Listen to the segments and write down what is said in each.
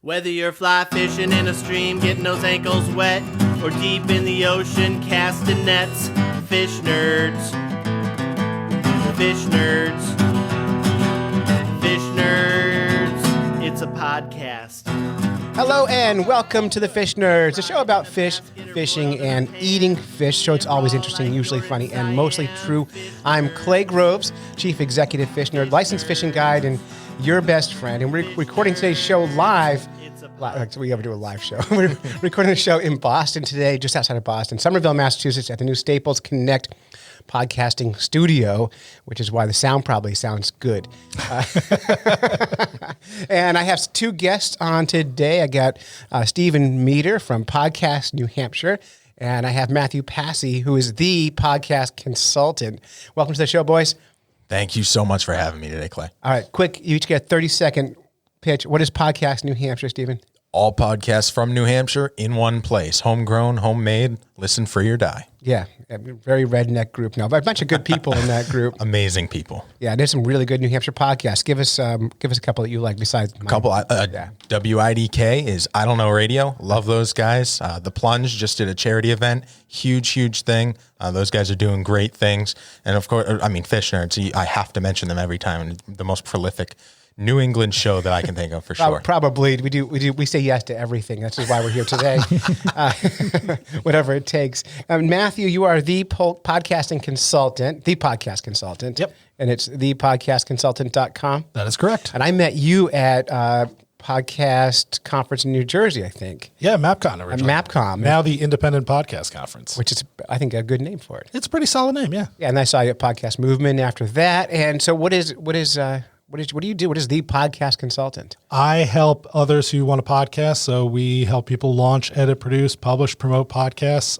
Whether you're fly fishing in a stream, getting those ankles wet, or deep in the ocean casting nets, fish nerds. Fish nerds. Fish nerds. It's a podcast. Hello and welcome to the Fish Nerds, a show about fish, fishing, and eating fish. So it's always interesting, usually funny, and mostly true. I'm Clay Groves, Chief Executive Fish Nerd, licensed fishing guide, and your best friend. And we're recording today's show live. We ever do a live show. We're recording the show in Boston today, just outside of Boston, Somerville, Massachusetts, at the new Staples Connect podcasting studio, which is why the sound probably sounds good. And I have two guests on today. I got Stephen Meter from Podcast New Hampshire, and I have Matthew Passy, who is the podcast consultant. Welcome to the show, boys. Thank you so much for having me today, Clay. All right, quick, you each get a 30-second pitch. What is Podcast New Hampshire, Stephen? All podcasts from New Hampshire in one place. Homegrown, homemade, listen free or die. Yeah, very redneck group now, but a bunch of good people in that group. Amazing people. Yeah, there's some really good New Hampshire podcasts. Give us a couple that you like besides mine. WIDK is I Don't Know Radio. Love those guys. The Plunge just did a charity event. Huge thing. Those guys are doing great things. And of course, Fish Nerds. I have to mention them every time. The most prolific New England show that I can think of for sure. Probably. We say yes to everything. That's just why we're here today. Whatever it takes. Matthew, you are the podcast consultant. Yep. And it's thepodcastconsultant.com. That is correct. And I met you at podcast conference in New Jersey, I think. Yeah, MapCon originally. MapCon. Now the Independent Podcast Conference. Which is, I think, a good name for it. It's a pretty solid name, yeah. Yeah, and I saw you at Podcast Movement after that. And so what do you do? What is the podcast consultant? I help others who want a podcast. So we help people launch, edit, produce, publish, promote podcasts,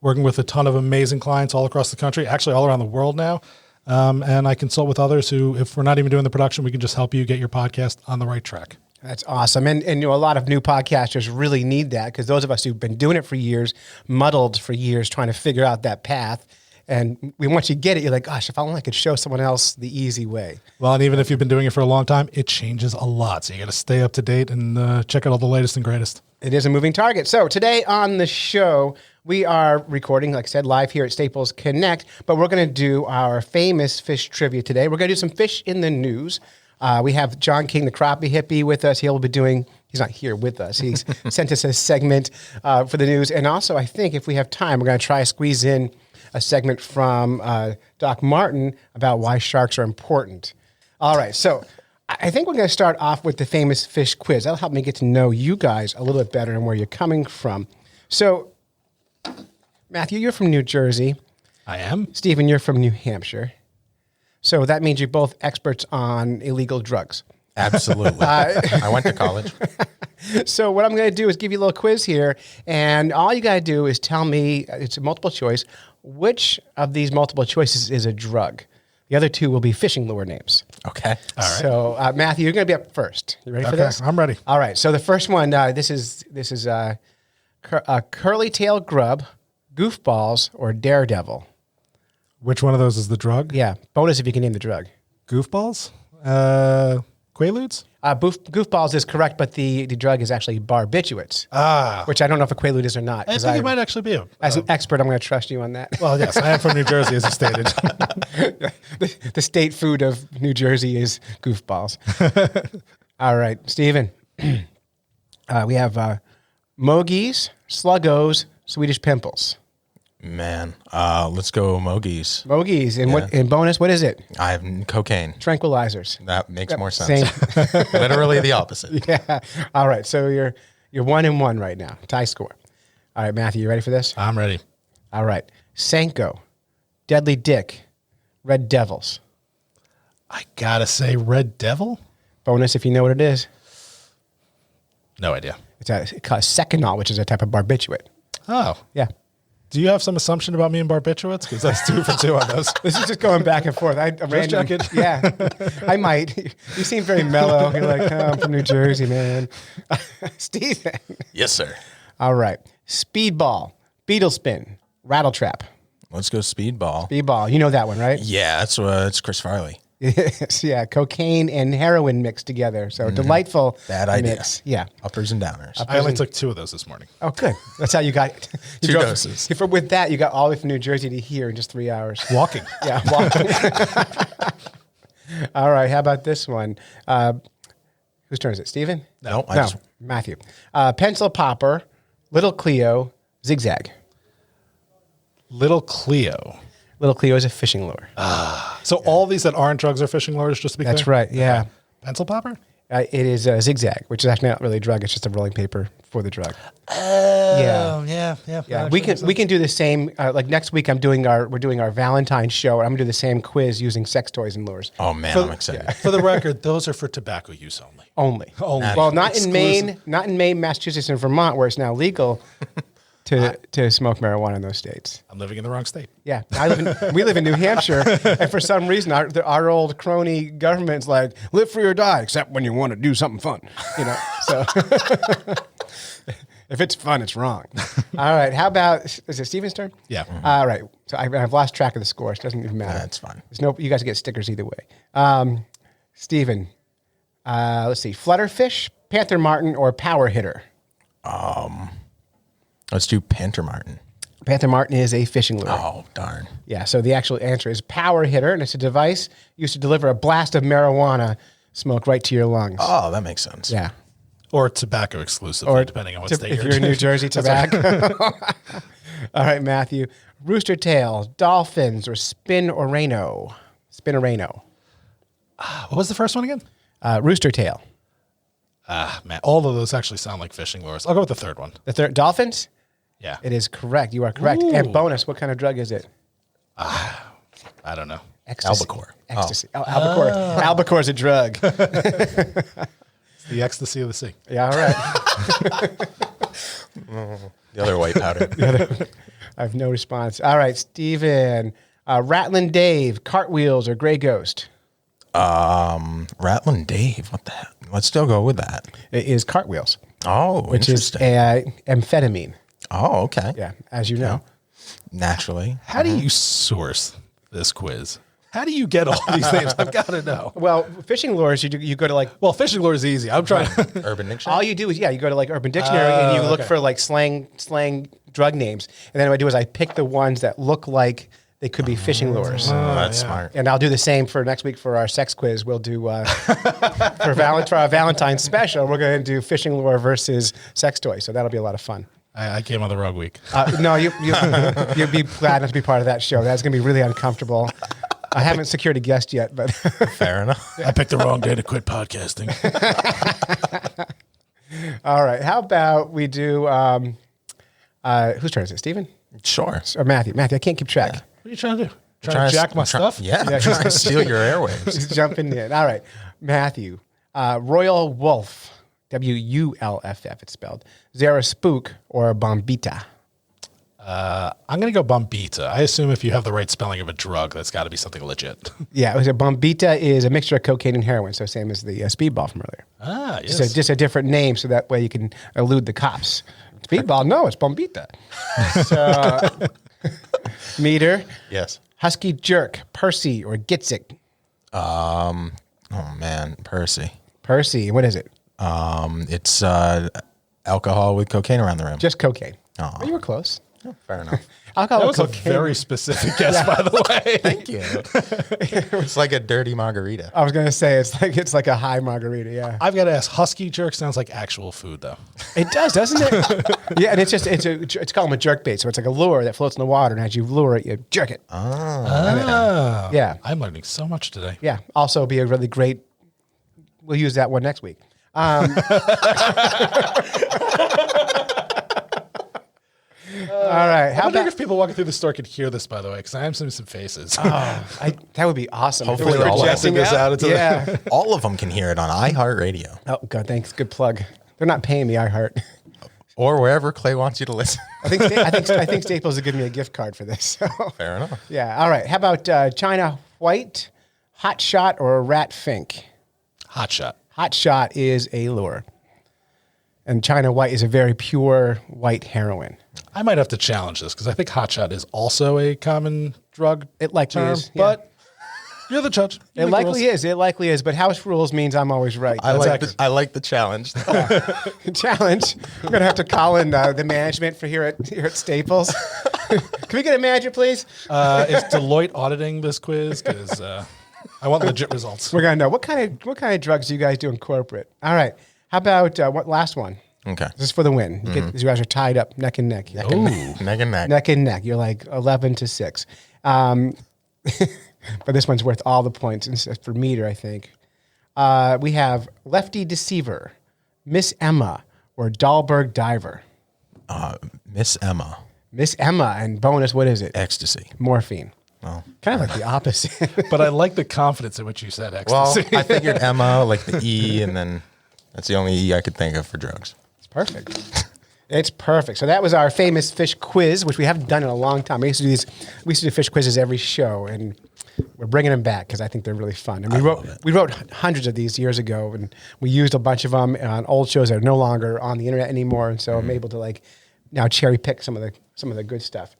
working with a ton of amazing clients all across the country, actually all around the world now. And I consult with others who, if we're not even doing the production, we can just help you get your podcast on the right track. That's awesome. And a lot of new podcasters really need that, because those of us who've been doing it for years, muddled for years, trying to figure out that path. And once you get it, you're like, gosh, if only I could show someone else the easy way. Well, and even if you've been doing it for a long time, it changes a lot. So you got to stay up to date and check out all the latest and greatest. It is a moving target. So today on the show, we are recording, like I said, live here at Staples Connect, but we're going to do our famous fish trivia today. We're going to do some fish in the news. We have John King, the crappie hippie, with us. He's not here with us. He's sent us a segment for the news. And also, I think if we have time, we're going to try to squeeze in a segment from Doc Martin about why sharks are important. All right, so I think we're going to start off with the famous fish quiz. That'll help me get to know you guys a little bit better and where you're coming from. So, Matthew, you're from New Jersey. I am. Stephen, you're from New Hampshire. So that means you're both experts on illegal drugs. Absolutely. I went to college. So what I'm going to do is give you a little quiz here, and all you got to do is tell me, it's a multiple choice, which of these multiple choices is a drug. The other two will be fishing lure names. Okay. All right. So Matthew, you're going to be up first. You ready for this? I'm ready. All right. So the first one, this is a curly tail grub, goofballs, or daredevil. Which one of those is the drug? Yeah. Bonus if you can name the drug. Goofballs? Quaaludes? Goofballs is correct, but the drug is actually barbiturates, which I don't know if a Quaalude is or not. I think it might actually be. As an expert, I'm going to trust you on that. Well, yes, I am from New Jersey, as you stated. The state food of New Jersey is goofballs. All right, Stephen. We have mogies, sluggos, Swedish pimples. Man, let's go Mogies. Mogies. And bonus, what is it? I have cocaine. Tranquilizers. That makes more sense. Literally the opposite. Yeah. All right. So you're 1-1 right now. Tie score. All right, Matthew, you ready for this? I'm ready. All right. Senko, Deadly Dick, Red Devils. I gotta say Red Devil? Bonus if you know what it is. No idea. It's called Seconal, which is a type of barbiturate. Oh. Yeah. Do you have some assumption about me and barbiturates? Because that's 2 for 2 on those. This is just going back and forth. Just checking. Yeah, I might. You seem very mellow. You're like, I'm from New Jersey, man. Steven. Yes, sir. All right. Speedball, beetle spin, rattle trap. Let's go Speedball. Speedball. You know that one, right? Yeah, it's Chris Farley. Yeah, cocaine and heroin mixed together. So delightful. Bad idea. Mix. Yeah. Uppers and downers. I only took 2 of those this morning. Oh, good. That's how you got it. You 2 drove- doses. With that, you got all the way from New Jersey to here in just 3 hours. Walking. Yeah. Walking. All right. How about this one? Whose turn is it? Steven? No, I No, just Matthew. Pencil popper, Little Cleo, zigzag. Little Cleo. Little Cleo is a fishing lure. So all these that aren't drugs are fishing lures, just to be clear? That's right. Yeah. Pencil popper? It is a zigzag, which is actually not really a drug. It's just a rolling paper for the drug. Oh, yeah. Yeah, we can do the same. Like next week, we're doing our Valentine's show, and I'm gonna do the same quiz using sex toys and lures. Oh man, I'm excited. For the record, those are for tobacco use only. Only. Only. Well, not Exclusive. in Maine, Massachusetts, and Vermont, where it's now legal to smoke marijuana in those states. I'm living in the wrong state. Yeah, we live in New Hampshire, and for some reason, our old crony government's like, live free or die, except when you want to do something fun. You know, so if it's fun, it's wrong. All right, how about, is it Steven's turn? Yeah. All right, so I've lost track of the scores. Doesn't even matter. That's fine. You guys get stickers either way. Steven, let's see, Flutterfish, Panther Martin, or Power Hitter? Let's do Panther Martin. Panther Martin is a fishing lure. Oh darn. Yeah, so the actual answer is Power Hitter, and it's a device used to deliver a blast of marijuana smoke right to your lungs. Oh, that makes sense. Yeah. Or tobacco exclusively, depending on what state if you're you're in in. New Jersey, tobacco. All right, Matthew. Rooster tail, dolphins, or Spin-Orano? Spin-Orano. What was the first one again? Rooster tail. Man, all of those actually sound like fishing lures. I'll go with the third one. The third, dolphins? Yeah. It is correct. You are correct. Ooh. And bonus, what kind of drug is it? I don't know. Ecstasy. Albacore. Ecstasy. Oh, albacore. Albacore is a drug. It's the ecstasy of the sea. Yeah, all right. The other white powder. I have no response. All right, Steven. Rattling Dave, cartwheels, or Gray Ghost? Rattling Dave. What the heck? Let's still go with that. It is cartwheels, Oh, which is interesting. amphetamine. Oh, okay. Yeah, as you know. Naturally. How do you source this quiz? How do you get all these names? I've got to know. Well, fishing lures, you go to like, Well, fishing lure is easy. I'm trying. Urban Dictionary. all you do is, you go to like Urban Dictionary and you look okay. for like slang drug names. And then what I do is I pick the ones that look like they could be fishing lures. Oh, that's smart. And I'll do the same for next week for our sex quiz. We'll do, for our Valentine's special, we're going to do fishing lure versus sex toy. So that'll be a lot of fun. I came on the wrong week. No, you'd be glad not to be part of that show. That's going to be really uncomfortable. I haven't secured a guest yet, but Fair enough. I picked the wrong day to quit podcasting. all right. How about we do, whose turn is it? Steven? Sure. Or Matthew? Matthew, I can't keep track. What are you trying to do? Trying to jack my stuff? Yeah, I'm trying to steal your airwaves. He's jumping in. All right. Matthew. Royal Wolf. Wulff, it's spelled. Zara Spook or Bombita. I'm going to go Bombita. I assume if you have the right spelling of a drug, that's got to be something legit. Yeah, it was a Bombita is a mixture of cocaine and heroin, so same as the speedball from earlier. Ah, yes. Just a different name, so that way you can elude the cops. Speedball, no, it's Bombita. So, Meter, Yes. Husky Jerk, Percy or Gitzik. Oh man, Percy. Percy, what is it? It's alcohol with cocaine around the rim. Just cocaine. Aw. Oh, you were close. Fair enough. Alcohol That with was a cocaine. very specific guess, by the way. Thank you. It's like a dirty margarita. I was gonna say it's like a high margarita. Yeah, I've got to ask, Husky Jerk sounds like actual food, though. it does, doesn't it? Yeah, and it's called a jerk bait. So it's like a lure that floats in the water, and as you lure it, you jerk it. Ah. Yeah, I'm learning so much today. yeah. Also, be a really great. We'll use that one next week. All right. I How wonder about? if people walking through the store could hear this, by the way, because I am seeing some faces. That would be awesome. If it Hopefully was all of projecting this out into the- yeah. All of them can hear it on iHeartRadio Oh God, thanks. Good plug. They're not paying me. I heart. or wherever Clay wants you to listen. I think Staples will give me a gift card for this. So. Fair enough. Yeah. All right. How about China White, Hot Shot, or Rat Fink? Hot shot. Hot Shot is a lure, and China White is a very pure white heroin. I might have to challenge this because I think hot shot is also a common drug It likely term, is, yeah. but You're the judge. You It make the likely rules. is. It likely is. But house rules means I'm always right. I like the challenge. Challenge. We're gonna have to call in the management for here at Staples. Can we get a manager, please? Is Deloitte auditing this quiz? Because I want legit results. We're gonna know what kind of drugs do you guys do in corporate. All right. How about what last one? Okay. This is for the win. You guys are tied up neck and neck. Neck and neck. Neck and neck. You're like 11-6. But this one's worth all the points for meter, I think. We have Lefty Deceiver, Miss Emma, or Dahlberg Diver. Miss Emma. Miss Emma, and bonus, what is it? Ecstasy. Morphine. Well, Kind of like the opposite. But I like the confidence in which you said well, ecstasy. I figured Emma, like the E, and then that's the only E I could think of for drugs. It's perfect. It's perfect. So that was our famous fish quiz, which we haven't done in a long time. We used to do fish quizzes every show, and we're bringing them back because I think they're really fun. And we wrote hundreds of these years ago, and we used a bunch of them on old shows that are no longer on the internet anymore. And so I'm able to now cherry pick some of the good stuff.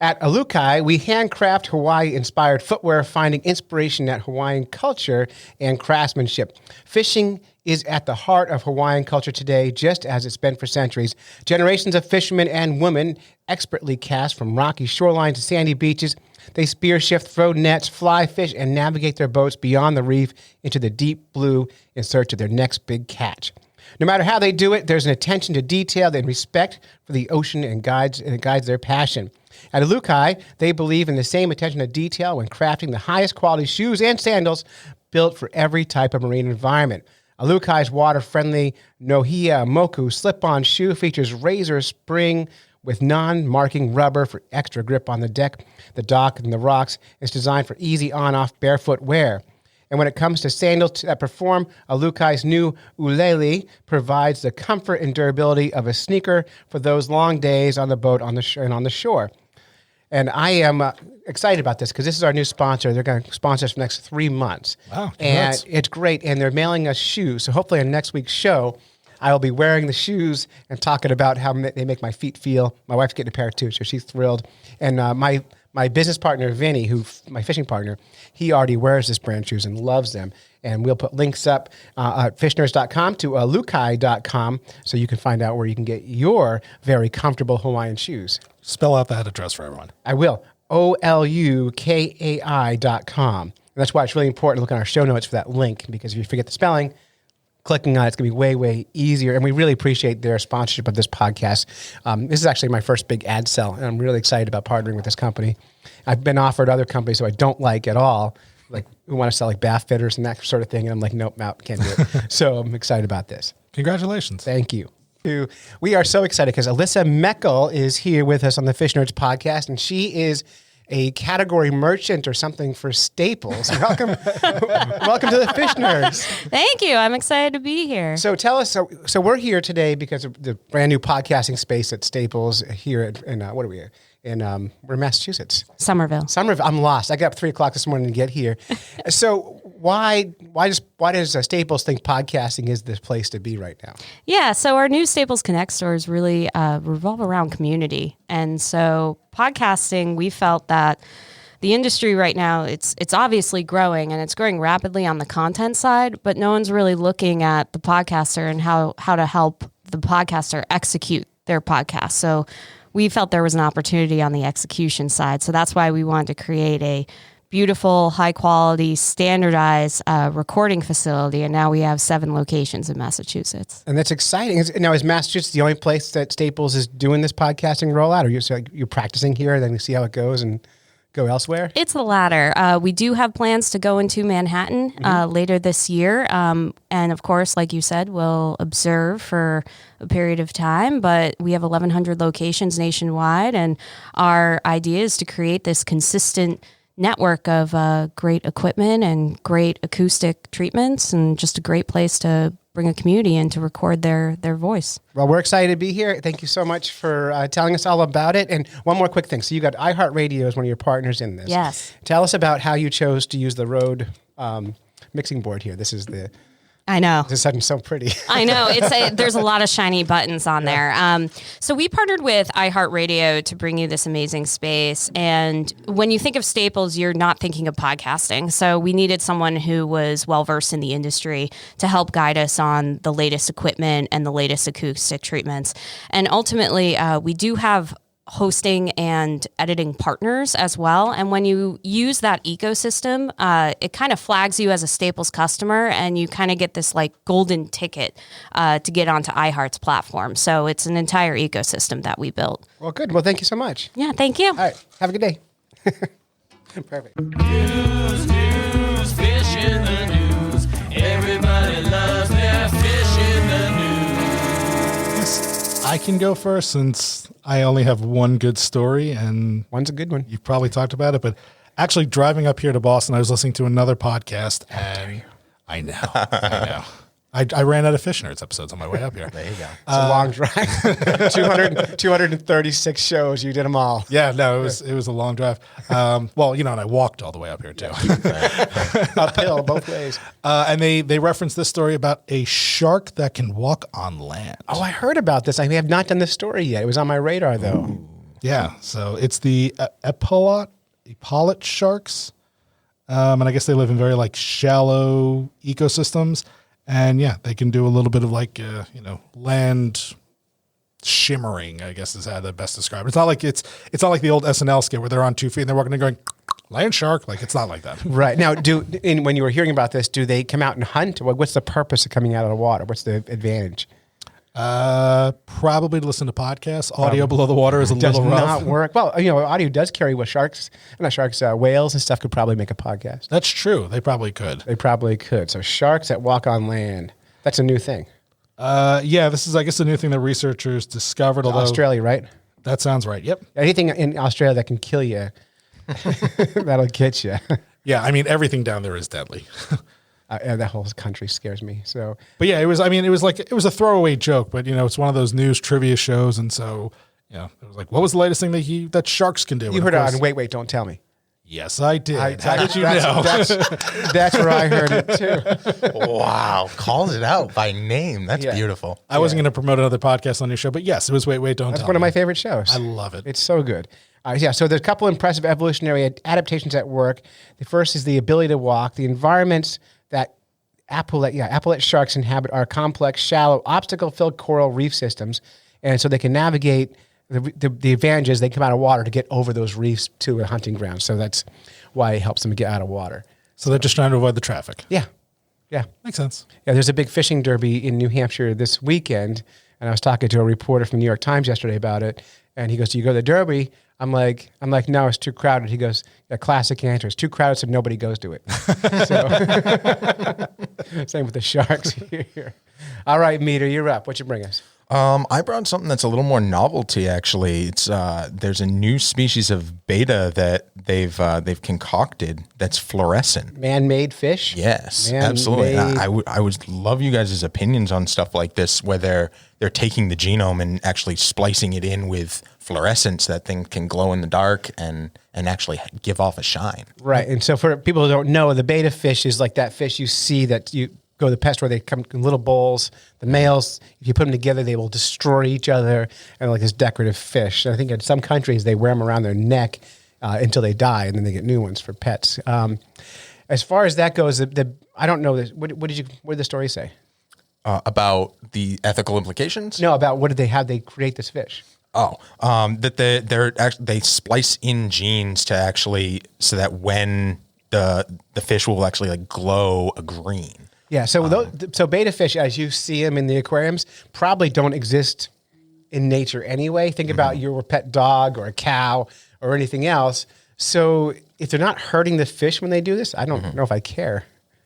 At Alukai, we handcraft Hawaii-inspired footwear, finding inspiration at Hawaiian culture and craftsmanship. Fishing is at the heart of Hawaiian culture today, just as it's been for centuries. Generations of fishermen and women expertly cast from rocky shorelines to sandy beaches. They spear shift, throw nets, fly fish, and navigate their boats beyond the reef into the deep blue in search of their next big catch. No matter how they do it, there's an attention to detail and respect for the ocean and it guides their passion. At Alukai, they believe in the same attention to detail when crafting the highest quality shoes and sandals built for every type of marine environment. Alukai's water-friendly Nohea Moku slip-on shoe features razor spring with non-marking rubber for extra grip on the deck, the dock, and the rocks. It's designed for easy on-off barefoot wear. And when it comes to sandals that perform, Alukai's new Ulele provides the comfort and durability of a sneaker for those long days on the boat and on the shore. And I am excited about this because this is our new sponsor. They're going to sponsor us for the next 3 months. Wow, and congrats. it's great. And they're mailing us shoes. So hopefully on next week's show, I will be wearing the shoes and talking about how they make my feet feel. My wife's getting a pair too, so she's thrilled. And my business partner, Vinny, my fishing partner, he already wears this brand shoes and loves them. And we'll put links up at fishnerds.com to alukai.com so you can find out where you can get your very comfortable Hawaiian shoes. Spell out that address for everyone. I will. OLUKAI.com. And that's why it's really important to look on our show notes for that link, because if you forget the spelling, clicking on it's going to be way, way easier. And we really appreciate their sponsorship of this podcast. This is actually my first big ad sell, and I'm really excited about partnering with this company. I've been offered other companies who I don't like at all, like who want to sell like bath fitters and that sort of thing. And I'm like, nope, can't do it. So I'm excited about this. Congratulations. Thank you. We are so excited because Alyssa Meckel is here with us on the Fish Nerds podcast, and she is a category merchant or something for Staples. Welcome to the Fish Nerds. Thank you. I'm excited to be here. So tell us, so we're here today because of the brand new podcasting space at Staples here in what are we in we're in Massachusetts. Somerville. I'm lost. I got up 3:00 this morning to get here. So why does Staples think podcasting is the place to be right now? Yeah, so our new Staples Connect stores really revolve around community. And so podcasting, we felt that the industry right now, it's obviously growing, and it's growing rapidly on the content side, but no one's really looking at the podcaster and how to help the podcaster execute their podcast. So we felt there was an opportunity on the execution side. So that's why we wanted to create a beautiful, high quality, standardized recording facility. And now we have 7 locations in Massachusetts. And that's exciting. Now, is Massachusetts the only place that Staples is doing this podcasting rollout? Or you're practicing here, then you see how it goes and go elsewhere? It's the latter. We do have plans to go into Manhattan later this year. And of course, like you said, we'll observe for a period of time, but we have 1,100 locations nationwide. And our idea is to create this consistent network of great equipment and great acoustic treatments, and just a great place to bring a community in to record their voice. Well, we're excited to be here. Thank you so much for telling us all about it. And one more quick thing. So you got iHeartRadio as one of your partners in this. Yes. Tell us about how you chose to use the Rode mixing board here. This is the I know. This is so pretty. I know there's a lot of shiny buttons on there. So we partnered with iHeartRadio to bring you this amazing space. And when you think of Staples, you're not thinking of podcasting. So we needed someone who was well versed in the industry to help guide us on the latest equipment and the latest acoustic treatments. And ultimately, we do have hosting and editing partners as well. And when you use that ecosystem, it kind of flags you as a Staples customer, and you kind of get this like golden ticket to get onto iHeart's platform. So it's an entire ecosystem that we built. Well, good. Well, thank you so much. Yeah, thank you. All right. Have a good day. Perfect. News, fish in the news. Everybody loves their fish in the news. I can go first since I only have one good story, and One's a good one. you've probably talked about it, but actually driving up here to Boston, I was listening to another podcast, and I know. I ran out of Fish Nerds episodes on my way up here. There you go. It's a long drive. 236 shows. You did them all. Yeah, no, it was a long drive. Well, and I walked all the way up here too. Uphill both ways. And they referenced this story about a shark that can walk on land. Oh, I heard about this. I have not done this story yet. It was on my radar, though. Yeah, so it's the epaulet sharks, and I guess they live in very like shallow ecosystems, and yeah, they can do a little bit of like land shimmering, I guess is how to best describe it. It's not like it's not like the old SNL skit where they're on 2 feet and they're walking and going land shark. Like it's not like that. Right. Now, when you were hearing about this, do they come out and hunt? What's the purpose of coming out of the water? What's the advantage? Probably to listen to podcasts. Audio below the water is a Does little rough. not work. Well, audio does carry with whales and stuff could probably make a podcast. That's true. They probably could. They probably could. So sharks that walk on land. That's a new thing. Yeah, this is, I guess, a new thing that researchers discovered. Although Australia, right? that sounds right. Yep. Anything in Australia that can kill you, that'll get you. Yeah, I mean everything down there is deadly. That whole country scares me. So, But yeah, it was a throwaway joke, but it's one of those news trivia shows, and so it was like, what was the latest thing that sharks can do? you And of heard it course- on Wait, Don't Tell Me. Yes, I did. How did you know? That's where I heard it too. Wow. Calls it out by name. That's Yeah. beautiful. I wasn't going to promote another podcast on your show, but yes, it was Wait, Don't That's Tell one of Me. my favorite shows. I love it. It's so good. Yeah, so there's a couple impressive evolutionary adaptations at work. The first is the ability to walk. The environments that epaulet sharks inhabit are complex, shallow, obstacle-filled coral reef systems, and so they can navigate. The advantage is they come out of water to get over those reefs to a hunting ground. So that's why it helps them get out of water. So they're just trying to avoid the traffic. Yeah, yeah. Makes sense. Yeah, there's a big fishing derby in New Hampshire this weekend, and I was talking to a reporter from New York Times yesterday about it, and he goes, "Do you go to the derby?" I'm like, no, it's too crowded. He goes, "A classic answer. It's too crowded, so nobody goes to it." So, same with the sharks here. All right, Meter, you're up. What you bring us? I brought something that's a little more novelty. Actually, it's there's a new species of beta that they've concocted that's fluorescent. Man-made fish? Yes, Man-made- absolutely. I would love you guys' opinions on stuff like this, where they're taking the genome and actually splicing it in with fluorescence. That thing can glow in the dark and actually give off a shine. Right. And so for people who don't know, the beta fish is like that fish you see that you go to the pest where they come in little bowls. The males, if you put them together, they will destroy each other, and like this decorative fish. And I think in some countries they wear them around their neck until they die, and then they get new ones for pets. As far as that goes, I don't know this. What did the story say? About the ethical implications? No, about what did they create this fish? Oh, that they splice in genes to actually so that when the fish will actually like glow a green. Yeah, so so beta fish, as you see them in the aquariums, probably don't exist in nature anyway. Think about your pet dog or a cow or anything else. So if they're not hurting the fish when they do this, I don't know if I care.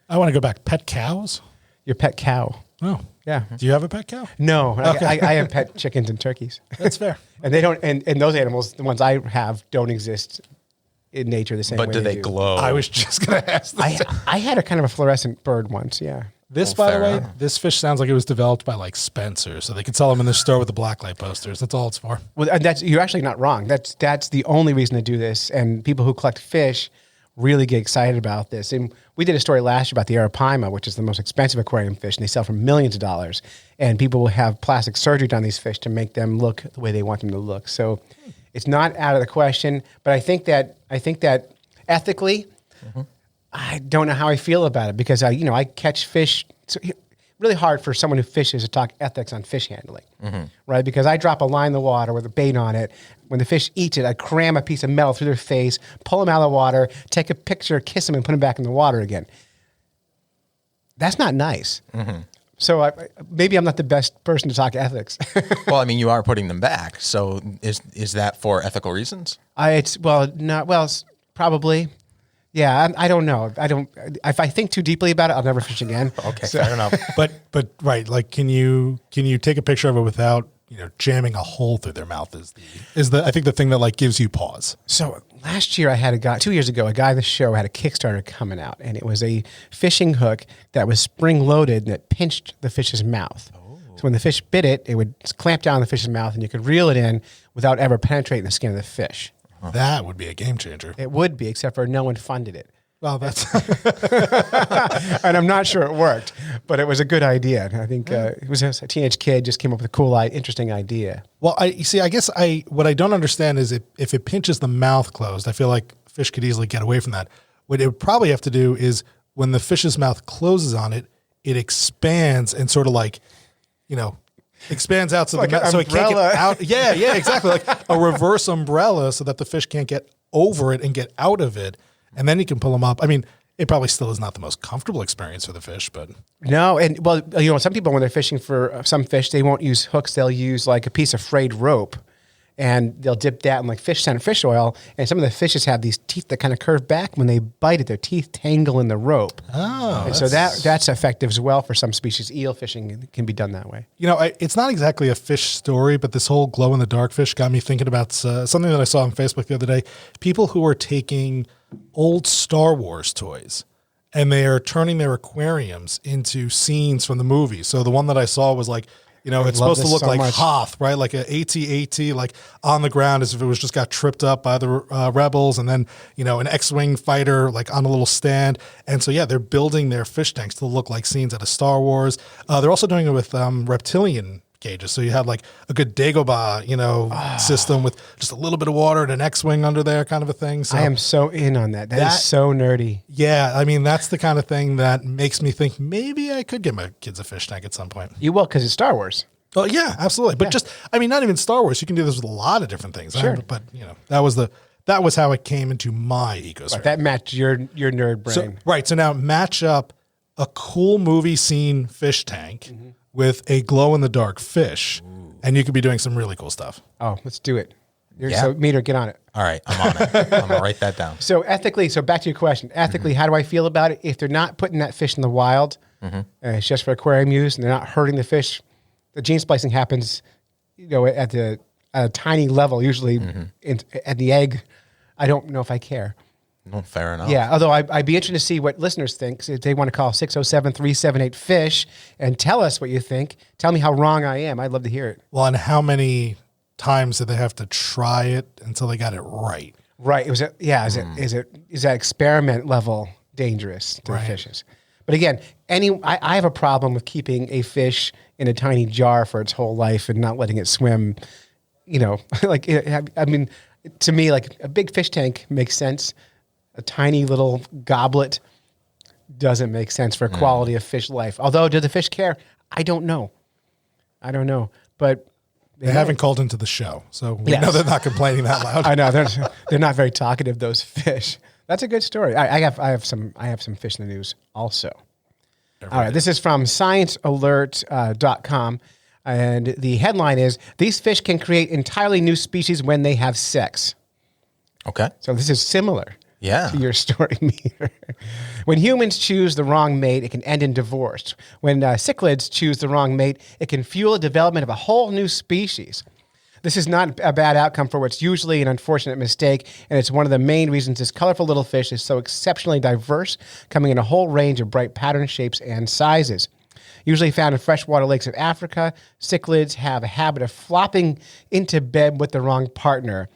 I want to go back. Pet cows? Your pet cow. Oh. Yeah. Do you have a pet cow? No, Okay. I have pet chickens and turkeys. That's fair. And they don't, and those animals, the ones I have, don't exist in nature the same way. But do they do. glow? I was just going to ask this. I had a kind of a fluorescent bird once, yeah. This, Well, by the fair way, enough. this fish sounds like it was developed by like Spencer, so they could sell them in the store with the blacklight posters. That's all it's for. Well, and you're actually not wrong. That's the only reason to do this. And people who collect fish really get excited about this. And we did a story last year about the arapaima, which is the most expensive aquarium fish, and they sell for millions of dollars. And people will have plastic surgery done on these fish to make them look the way they want them to look. So it's not out of the question. But I think that ethically, I don't know how I feel about it because I catch fish. So really hard for someone who fishes to talk ethics on fish handling, right? Because I drop a line in the water with a bait on it. When the fish eats it, I cram a piece of metal through their face, pull them out of the water, take a picture, kiss them, and put them back in the water again. That's not nice. So maybe I'm not the best person to talk ethics. Well, I mean, you are putting them back. So is that for ethical reasons? Probably. Yeah, I don't know. If I think too deeply about it, I'll never fish again. Okay, fair enough. But right, like can you take a picture of it without jamming a hole through their mouth? Is the I think the thing that like gives you pause. So last year I had a guy. 2 years ago, a guy in the show had a Kickstarter coming out, and it was a fishing hook that was spring loaded and it pinched the fish's mouth. So when the fish bit it, it would clamp down the fish's mouth, and you could reel it in without ever penetrating the skin of the fish. That would be a game changer. It would be, except for no one funded it. Well, that's And I'm not sure it worked, but it was a good idea. I think it was a teenage kid just came up with a cool, interesting idea. well. I guess what I don't understand is if it pinches the mouth closed, I feel like fish could easily get away from that. What it would probably have to do is when the fish's mouth closes on it, it expands and sort of expands out so, Like an so it can't umbrella. get out. Yeah, exactly. Like a reverse umbrella so that the fish can't get over it and get out of it. And then you can pull them up. I mean, it probably still is not the most comfortable experience for the fish, but No, and some people when they're fishing for some fish, they won't use hooks. They'll use like a piece of frayed rope, and they'll dip that in like fish scent fish oil. And some of the fishes have these teeth that kind of curve back when they bite it. Their teeth tangle in the rope. oh, And so that's effective as well for some species. Eel fishing can be done that way. It's not exactly a fish story, but this whole glow in the dark fish got me thinking about something that I saw on Facebook the other day. People who are taking old Star Wars toys and they are turning their aquariums into scenes from the movie. So the one that I saw was like, it's love supposed to this look so like much. Hoth, right? Like a AT-AT, like on the ground as if it was just got tripped up by the rebels, and then an X-wing fighter like on a little stand. And so they're building their fish tanks to look like scenes out of Star Wars. They're also doing it with reptilian cages. So you have like a good Dagobah, system with just a little bit of water and an X-wing under there, kind of a thing. So I am so in on that. That is so nerdy. yeah, I mean that's the kind of thing that makes me think maybe I could get my kids a fish tank at some point. You will because it's Star Wars. Oh yeah, absolutely. But not even Star Wars. You can do this with a lot of different things. Sure. But that was how it came into my ecosphere. That matched your nerd brain. So now match up a cool movie scene fish tank with a glow in the dark fish, and you could be doing some really cool stuff. Oh, let's do it. Yeah. So Meter, get on it. All right, I'm on it. I'm going to write that down. So ethically, back to your question. Ethically, how do I feel about it? If they're not putting that fish in the wild, and it's just for aquarium use, and they're not hurting the fish, the gene splicing happens, at a tiny level, usually at the egg. I don't know if I care. No, fair enough. Yeah, although I'd be interested to see what listeners think. If they want to call 607-378-FISH and tell us what you think. Tell me how wrong I am. I'd love to hear it. Well, and how many times did they have to try it until they got it right? Right. Is that experiment level dangerous to the Right. fishes? But again, I have a problem with keeping a fish in a tiny jar for its whole life and not letting it swim. To me, like a big fish tank makes sense. A tiny little goblet doesn't make sense for quality of fish life. Although, do the fish care? I don't know. But They haven't called into the show, so we Yes. know they're not complaining that loud. I know they're not very talkative. Those fish. That's a good story. I have some fish in the news also. All right, this is from ScienceAlert.com, and the headline is: "These fish can create entirely new species when they have sex." Okay. So this is similar. Yeah. To your story, Meter. When humans choose the wrong mate, it can end in divorce. When cichlids choose the wrong mate, it can fuel the development of a whole new species. This is not a bad outcome for what's usually an unfortunate mistake, and it's one of the main reasons this colorful little fish is so exceptionally diverse, coming in a whole range of bright patterns, shapes, and sizes. Usually found in freshwater lakes of Africa, cichlids have a habit of flopping into bed with the wrong partner.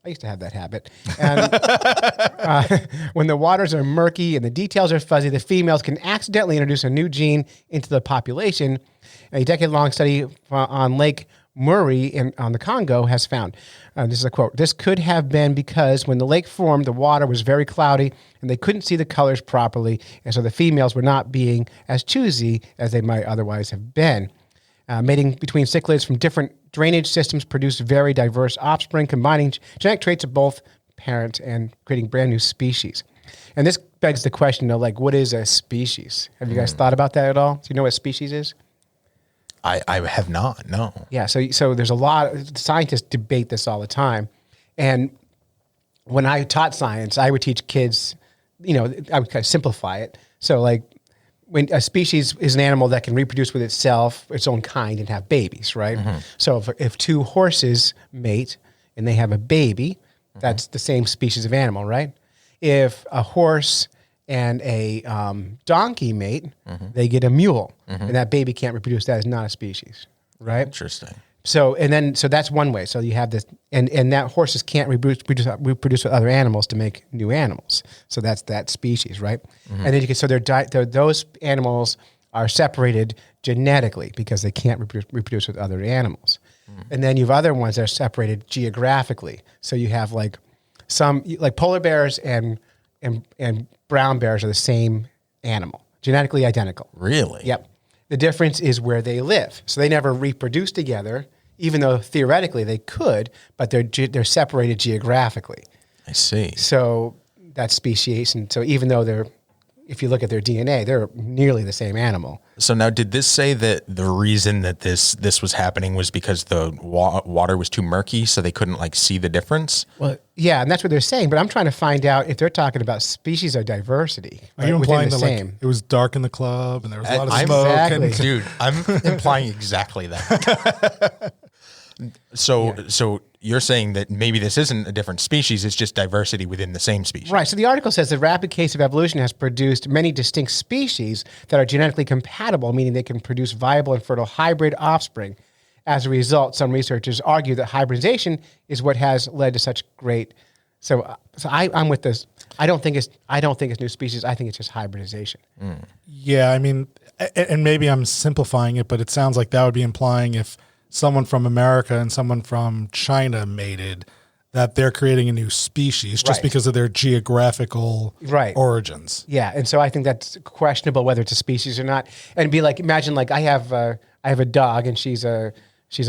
I used to have that habit. And when the waters are murky and the details are fuzzy, the females can accidentally introduce a new gene into the population. A decade-long study on Lake Murray on the Congo has found, this is a quote, "This could have been because when the lake formed, the water was very cloudy and they couldn't see the colors properly, and so the females were not being as choosy as they might otherwise have been. Mating between cichlids from different drainage systems produced very diverse offspring, combining genetic traits of both parents and creating brand new species." And this begs the question of like, what is a species? Have you guys thought about that at all? Do you know what a species is? I have not. No. Yeah, so there's a lot of scientists debate this all the time. And when I taught science, I would teach kids, I would kind of simplify it. So like when a species is an animal that can reproduce with itself, its own kind, and have babies, right? So if two horses mate and they have a baby, that's the same species of animal, right? If a horse and a donkey mate, they get a mule, and that baby can't reproduce. That is not a species, right? Interesting. So that's one way. So you have this, and that horses can't reproduce with other animals to make new animals. So that's that species, right? And then those animals are separated genetically because they can't reproduce with other animals. And then you have other ones that are separated geographically. So you have like polar bears and brown bears are the same animal, genetically identical. Really? Yep. The difference is where they live. So they never reproduce together, even though theoretically they could, but they're separated geographically. I see. So that's speciation. So even though if you look at their DNA, they're nearly the same animal. So now, did this say that the reason that this was happening was because the water was too murky, so they couldn't like see the difference? Well, yeah, and that's what they're saying. But I'm trying to find out if they're talking about species or diversity. Are you within implying the that same? like, it was dark in the club and there was a lot of I'm- smoke? Exactly. And, Dude, I'm implying exactly that. So you're saying that maybe this isn't a different species, it's just diversity within the same species. Right. So the article says the rapid case of evolution has produced many distinct species that are genetically compatible, meaning they can produce viable and fertile hybrid offspring. As a result, some researchers argue that hybridization is what has led to such great. So I'm with this. I don't think it's new species. I think it's just hybridization. yeah, I mean, and maybe I'm simplifying it, but it sounds like that would be implying if someone from America and someone from China mated, that they're creating a new species just Right. because of their geographical Right. origins. Yeah, and so I think that's questionable whether it's a species or not. And be like, imagine like I have a dog and she's a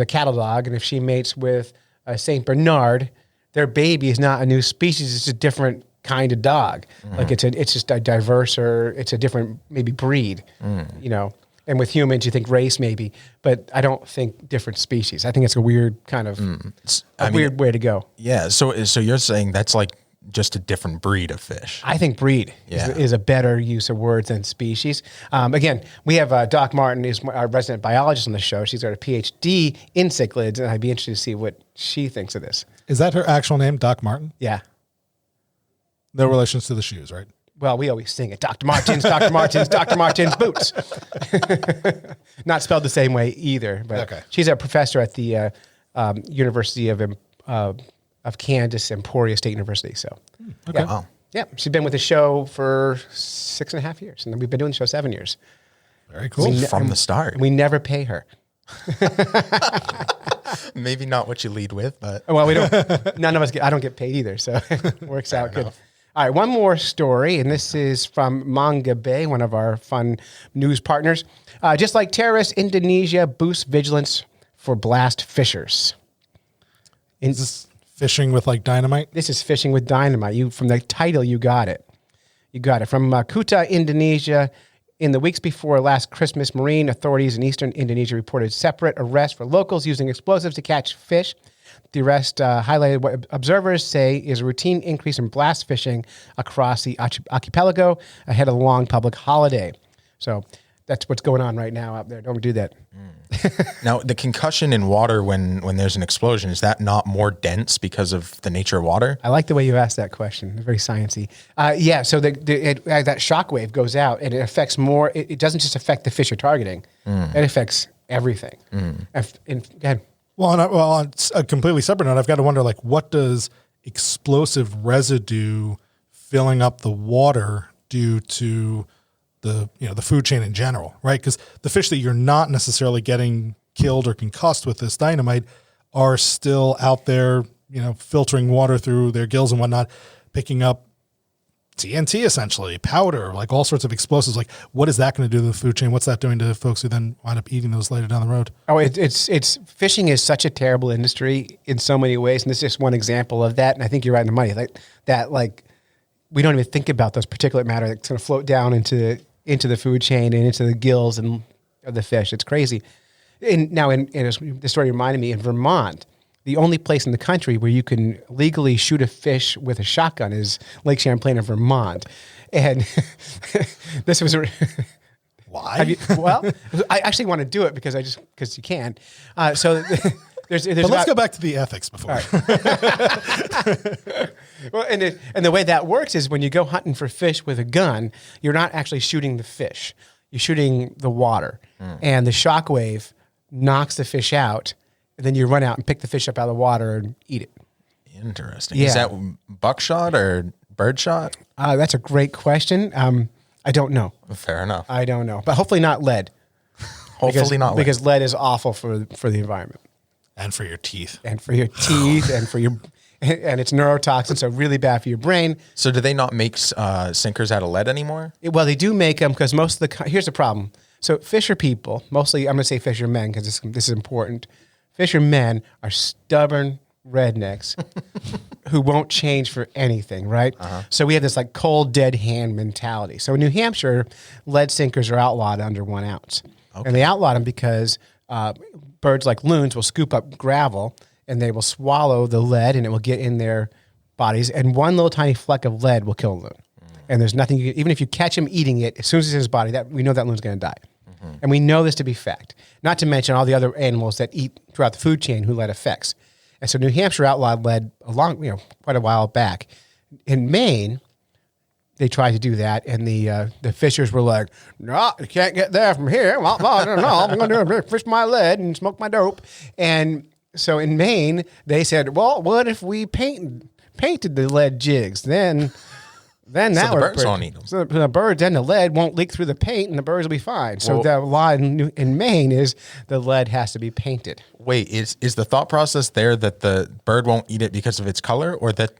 cattle dog, and if she mates with a Saint Bernard, their baby is not a new species; it's a different kind of dog. Like it's just a diverse, or it's a different maybe breed, And with humans, you think race maybe, but I don't think different species. I think it's a weird kind of weird way to go. Yeah. So you're saying that's like just a different breed of fish. I think breed is a better use of words than species. Again, we have Doc Martin, is our resident biologist on the show. She's got a PhD in cichlids, and I'd be interested to see what she thinks of this. Is that her actual name, Doc Martin? Yeah. No relations to the shoes, right? Well, we always sing it. Dr. Martins, Dr. Martins, Dr. Martins boots. Not spelled the same way either, but Okay. she's a professor at the University of Kansas, Emporia State University. So, Okay. yeah. Wow. Yeah, she's been with the show for 6.5 years, and we've been doing the show 7 years. Very cool. From the start. We never pay her. Maybe not what you lead with, but Well, we don't. None of us get. I don't get paid either, so it works out good. All right, one more story, and this is from Manga Bay, one of our fun news partners. Just like terrorists, Indonesia boosts vigilance for blast fishers. Is this fishing with like dynamite? This is fishing with dynamite. From the title, you got it. You got it. From Kuta, Indonesia. In the weeks before last Christmas, marine authorities in eastern Indonesia reported separate arrests for locals using explosives to catch fish. The arrest highlighted what observers say is a routine increase in blast fishing across the archipelago ahead of the long public holiday. So that's what's going on right now out there. Don't do that. now the concussion in water when there's an explosion, is that not more dense because of the nature of water? I like the way you asked that question. It's very sciencey. Yeah, so that shock wave goes out and it affects more. It doesn't just affect the fish you're targeting. It affects everything. Go ahead. Well, on a completely separate note, I've got to wonder, like, what does explosive residue filling up the water due to the food chain in general, right? Because the fish that you're not necessarily getting killed or concussed with this dynamite are still out there, filtering water through their gills and whatnot, picking up TNT, essentially, powder, like all sorts of explosives. Like, what is that going to do to the food chain? What's that doing to folks who then wind up eating those later down the road? Oh, it's fishing is such a terrible industry in so many ways, and this is just one example of that. And I think you're right in the money. Like we don't even think about those particulate matter that's going to float down into the food chain and into the gills of the fish. It's crazy. And now, the story reminded me in Vermont, the only place in the country where you can legally shoot a fish with a shotgun is Lake Champlain in Vermont. And this was Why? well, I actually want to do it because you can. So there's But let's go back to the ethics before. Well, and the way that works is when you go hunting for fish with a gun, you're not actually shooting the fish. You're shooting the water. And the shockwave knocks the fish out. And then you run out and pick the fish up out of the water and eat it. Interesting. Yeah. Is that buckshot or birdshot? That's a great question. I don't know. Fair enough. I don't know. But hopefully not lead. Hopefully not. Because lead is awful for the environment. And for your teeth. And for your teeth and for your... And it's neurotoxin, so really bad for your brain. So do they not make sinkers out of lead anymore? Well, they do make them because most of here's the problem. So fisher people, mostly I'm going to say fishermen because this is important. Fishermen are stubborn rednecks who won't change for anything, right? So we have this like cold, dead hand mentality. So in New Hampshire, lead sinkers are outlawed under 1 ounce. And they outlawed them because birds like loons will scoop up gravel and they will swallow the lead and it will get in their bodies. And one little tiny fleck of lead will kill a loon. And there's nothing, even if you catch him eating it, as soon as it's in his body, we know that loon's going to die. And we know this to be fact. Not to mention all the other animals that eat throughout the food chain who lead affects. And so New Hampshire outlawed lead quite a while back. In Maine, they tried to do that, and the fishers were like, "No, you can't get there from here. Well, I don't know. I'm going to fish my lead and smoke my dope." And so in Maine, they said, "Well, what if we painted the lead jigs? Then that the would birds won't eat them. So the birds and the lead won't leak through the paint, and the birds will be fine." So the law in Maine is the lead has to be painted. Wait, is the thought process there that the bird won't eat it because of its color, or that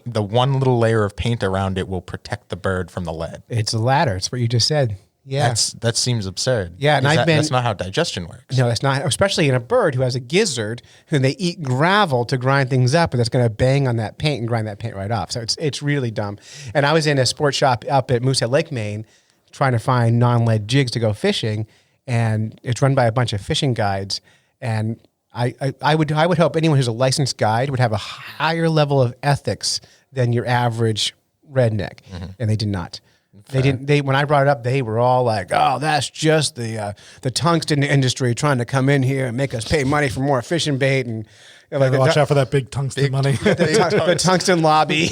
the one little layer of paint around it will protect the bird from the lead? It's the latter. It's what you just said. Yeah. That seems absurd. Yeah, and that's not how digestion works. No, that's not. Especially in a bird who has a gizzard, who they eat gravel to grind things up, and that's going to bang on that paint and grind that paint right off. So it's really dumb. And I was in a sports shop up at Moosehead Lake, Maine, trying to find non-lead jigs to go fishing, and it's run by a bunch of fishing guides. And I would hope anyone who's a licensed guide would have a higher level of ethics than your average redneck, and they did not. They didn't. When I brought it up, they were all like, "Oh, that's just the tungsten industry trying to come in here and make us pay money for more fishing bait." And like, Watch out for that big tungsten money. the tungsten lobby.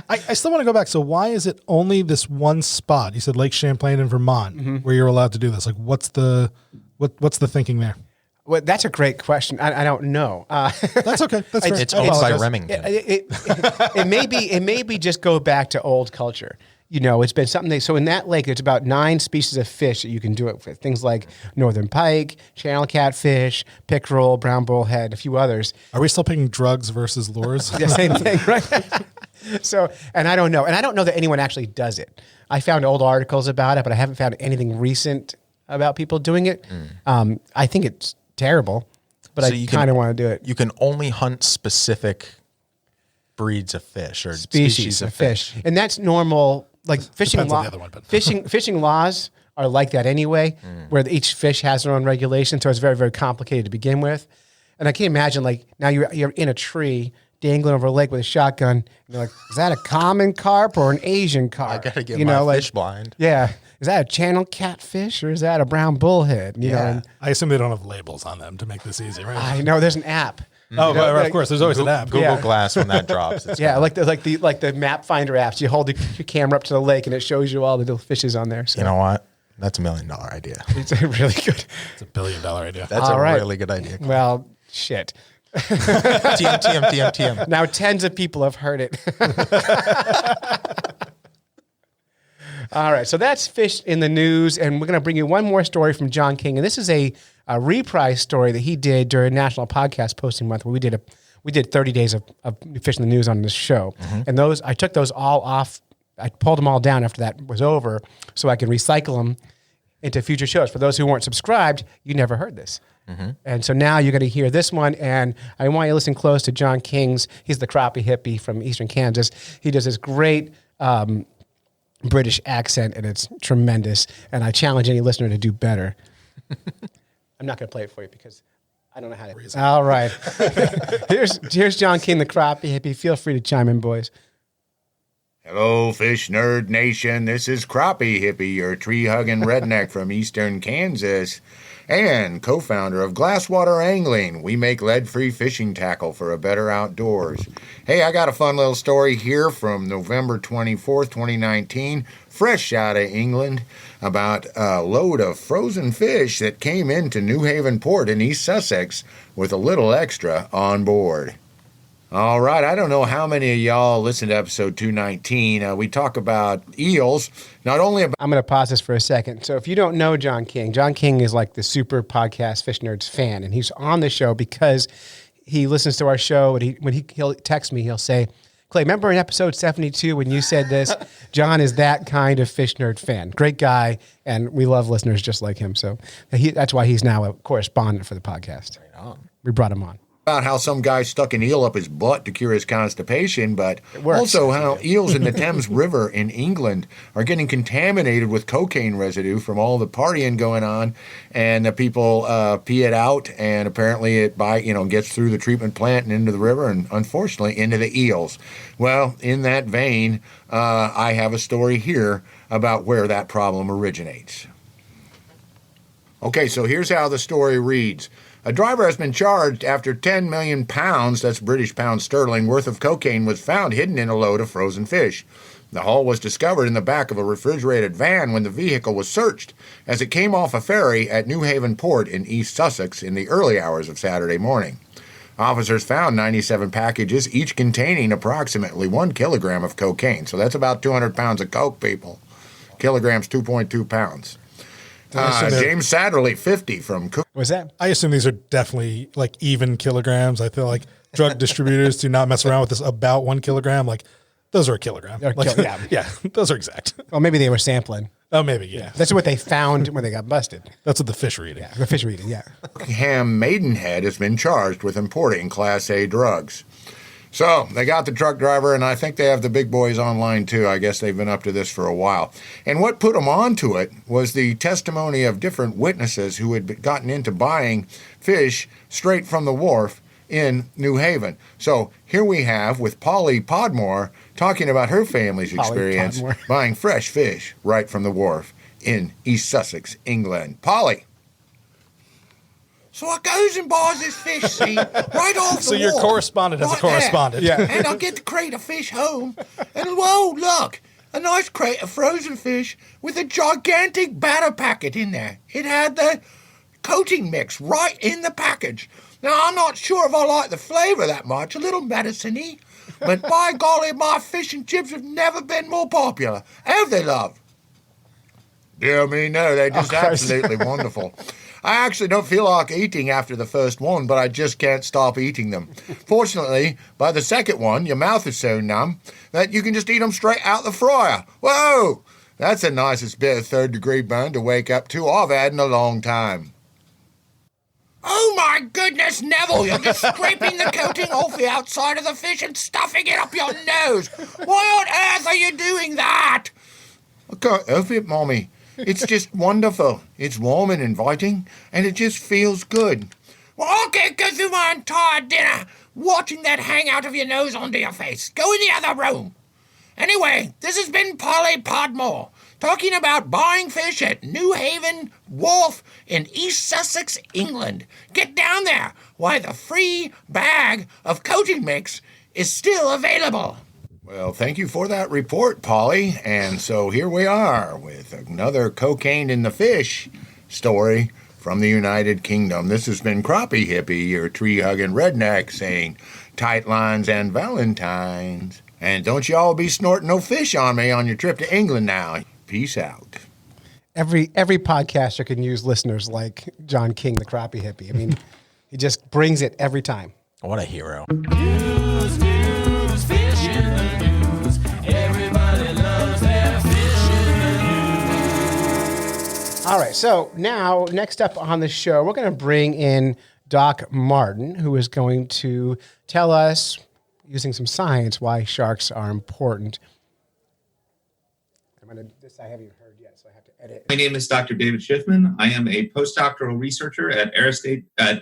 I still want to go back. So why is it only this one spot? You said Lake Champlain in Vermont where you're allowed to do this. Like, what's the thinking there? Well, that's a great question. I don't know. That's okay. That's fair. It's I owned by apologize. Remington. It may be just go back to old culture. It's been something. So in that lake, there's about 9 species of fish that you can do it with. Things like northern pike, channel catfish, pickerel, brown bullhead, a few others. Are we still picking drugs versus lures? The same thing, right? So, and I don't know that anyone actually does it. I found old articles about it, but I haven't found anything recent about people doing it. I think it's terrible, but So I you can- kind of want to do it. You can only hunt specific breeds of fish or Species of fish, and that's normal. Like fishing Depends on law, the other one, but- fishing laws are like that anyway, where each fish has their own regulation, so it's very, very complicated to begin with. And I can't imagine like now you're in a tree dangling over a lake with a shotgun. And you're like, is that a common carp or an Asian carp? I gotta get my fish blind. Yeah, is that a channel catfish or is that a brown bullhead? You know, Yeah. and I assume they don't have labels on them to make this easy, right? I know there's an app. Oh, You know, right, like- of course. There's always an app. Google Yeah. Glass when that drops. It's Yeah, like the map finder apps. You hold your camera up to the lake and it shows you all the little fishes on there. So You know what? That's $1 million idea. it's a really good. It's $1 billion idea. That's All a right. really good idea. Well, shit. TM. Now tens of people have heard it. All right, so that's Fish in the News, and we're going to bring you one more story from John King, and this is a reprise story that he did during National Podcast Posting Month, where we did 30 days of Fish in the News on this show, and those I took those all off. I pulled them all down after that was over, so I can recycle them into future shows. For those who weren't subscribed, you never heard this. And so now you're going to hear this one, and I want you to listen close to John King's. He's the crappie hippie from Eastern Kansas. He does this great British accent, and it's tremendous. And I challenge any listener to do better. I'm not going to play it for you because I don't know how to. All right. here's John King, the crappie hippie. Feel free to chime in, boys. Hello, Fish Nerd Nation. This is Crappie Hippie, your tree-hugging redneck from Eastern Kansas, and co-founder of Glasswater Angling. We make lead-free fishing tackle for a better outdoors. Hey, I got a fun little story here from November 24th, 2019, fresh out of England, about a load of frozen fish that came into New Haven Port in East Sussex with a little extra on board. All right, I don't know how many of y'all listened to episode 219. We talk about eels, not only about... I'm going to pause this for a second. So if you don't know John King is like the super podcast Fish Nerds fan, and he's on the show because he listens to our show, and he'll text me, he'll say, Clay, remember in episode 72 when you said this? John is that kind of Fish Nerd fan. Great guy, and we love listeners just like him. So that's why he's now a correspondent for the podcast. Right on. We brought him on. About how some guy stuck an eel up his butt to cure his constipation, but also how eels in the Thames River in England are getting contaminated with cocaine residue from all the partying going on, and the people pee it out, and apparently it gets through the treatment plant and into the river, and unfortunately into the eels. Well, in that vein, I have a story here about where that problem originates. Okay, so here's how the story reads. A driver has been charged after 10 million pounds, that's British pounds sterling, worth of cocaine was found hidden in a load of frozen fish. The haul was discovered in the back of a refrigerated van when the vehicle was searched, as it came off a ferry at New Haven Port in East Sussex in the early hours of Saturday morning. Officers found 97 packages, each containing approximately 1 kilogram of cocaine. So that's about 200 pounds of coke, people. Kilograms, 2.2 pounds. James Satterley, 50, from Cook. What's that? I assume these are definitely like even kilograms. I feel like drug distributors do not mess around with this about 1 kilogram. Like those are a kilogram. Yeah, those are exact. Well, maybe they were sampling. Oh, maybe, yeah. That's what they found when they got busted. That's what the fish are eating. Yeah, the fish were eating, yeah. Ham Maidenhead has been charged with importing Class A drugs. So they got the truck driver, and I think they have the big boys online too. I guess they've been up to this for a while. And what put them onto it was the testimony of different witnesses who had gotten into buying fish straight from the wharf in New Haven. So here we have with Polly Podmore talking about her family's experience buying fresh fish right from the wharf in East Sussex, England. Polly. So I goes and buys this fish, see, right off the So your wharf, correspondent has a correspondent. Yeah. And I get the crate of fish home, and whoa, look, a nice crate of frozen fish with a gigantic batter packet in there. It had the coating mix right in the package. Now, I'm not sure if I like the flavour that much, a little medicine-y, but by golly, my fish and chips have never been more popular. Have they, love? Dear me, no, they're just absolutely wonderful. I actually don't feel like eating after the first one, but I just can't stop eating them. Fortunately, by the second one, your mouth is so numb that you can just eat them straight out the fryer. Whoa! That's the nicest bit of third-degree burn to wake up to I've had in a long time. Oh my goodness, Neville, you're just scraping the coating off the outside of the fish and stuffing it up your nose. Why on earth are you doing that? I can't help it, Mommy. It's just wonderful. It's warm and inviting, and it just feels good. Well, I can't go through my entire dinner watching that hang out of your nose onto your face. Go in the other room. Anyway, this has been Polly Podmore, talking about buying fish at New Haven Wharf in East Sussex, England. Get down there while the free bag of coating mix is still available. Well, thank you for that report, Polly. And so here we are with another cocaine in the fish story from the United Kingdom. This has been Crappie Hippie, your tree-hugging redneck, saying tight lines and Valentines. And don't you all be snorting no fish on me on your trip to England now. Peace out. Every podcaster can use listeners like John King, the crappie hippie. I mean, he just brings it every time. What a hero. News, fish in the news. Everybody loves their fish in the news. All right, so now next up on the show, we're going to bring in Doc Martin, who is going to tell us, using some science, why sharks are important. This I haven't even heard yet, so I have to edit. My name is Dr. David Schiffman. I am a postdoctoral researcher at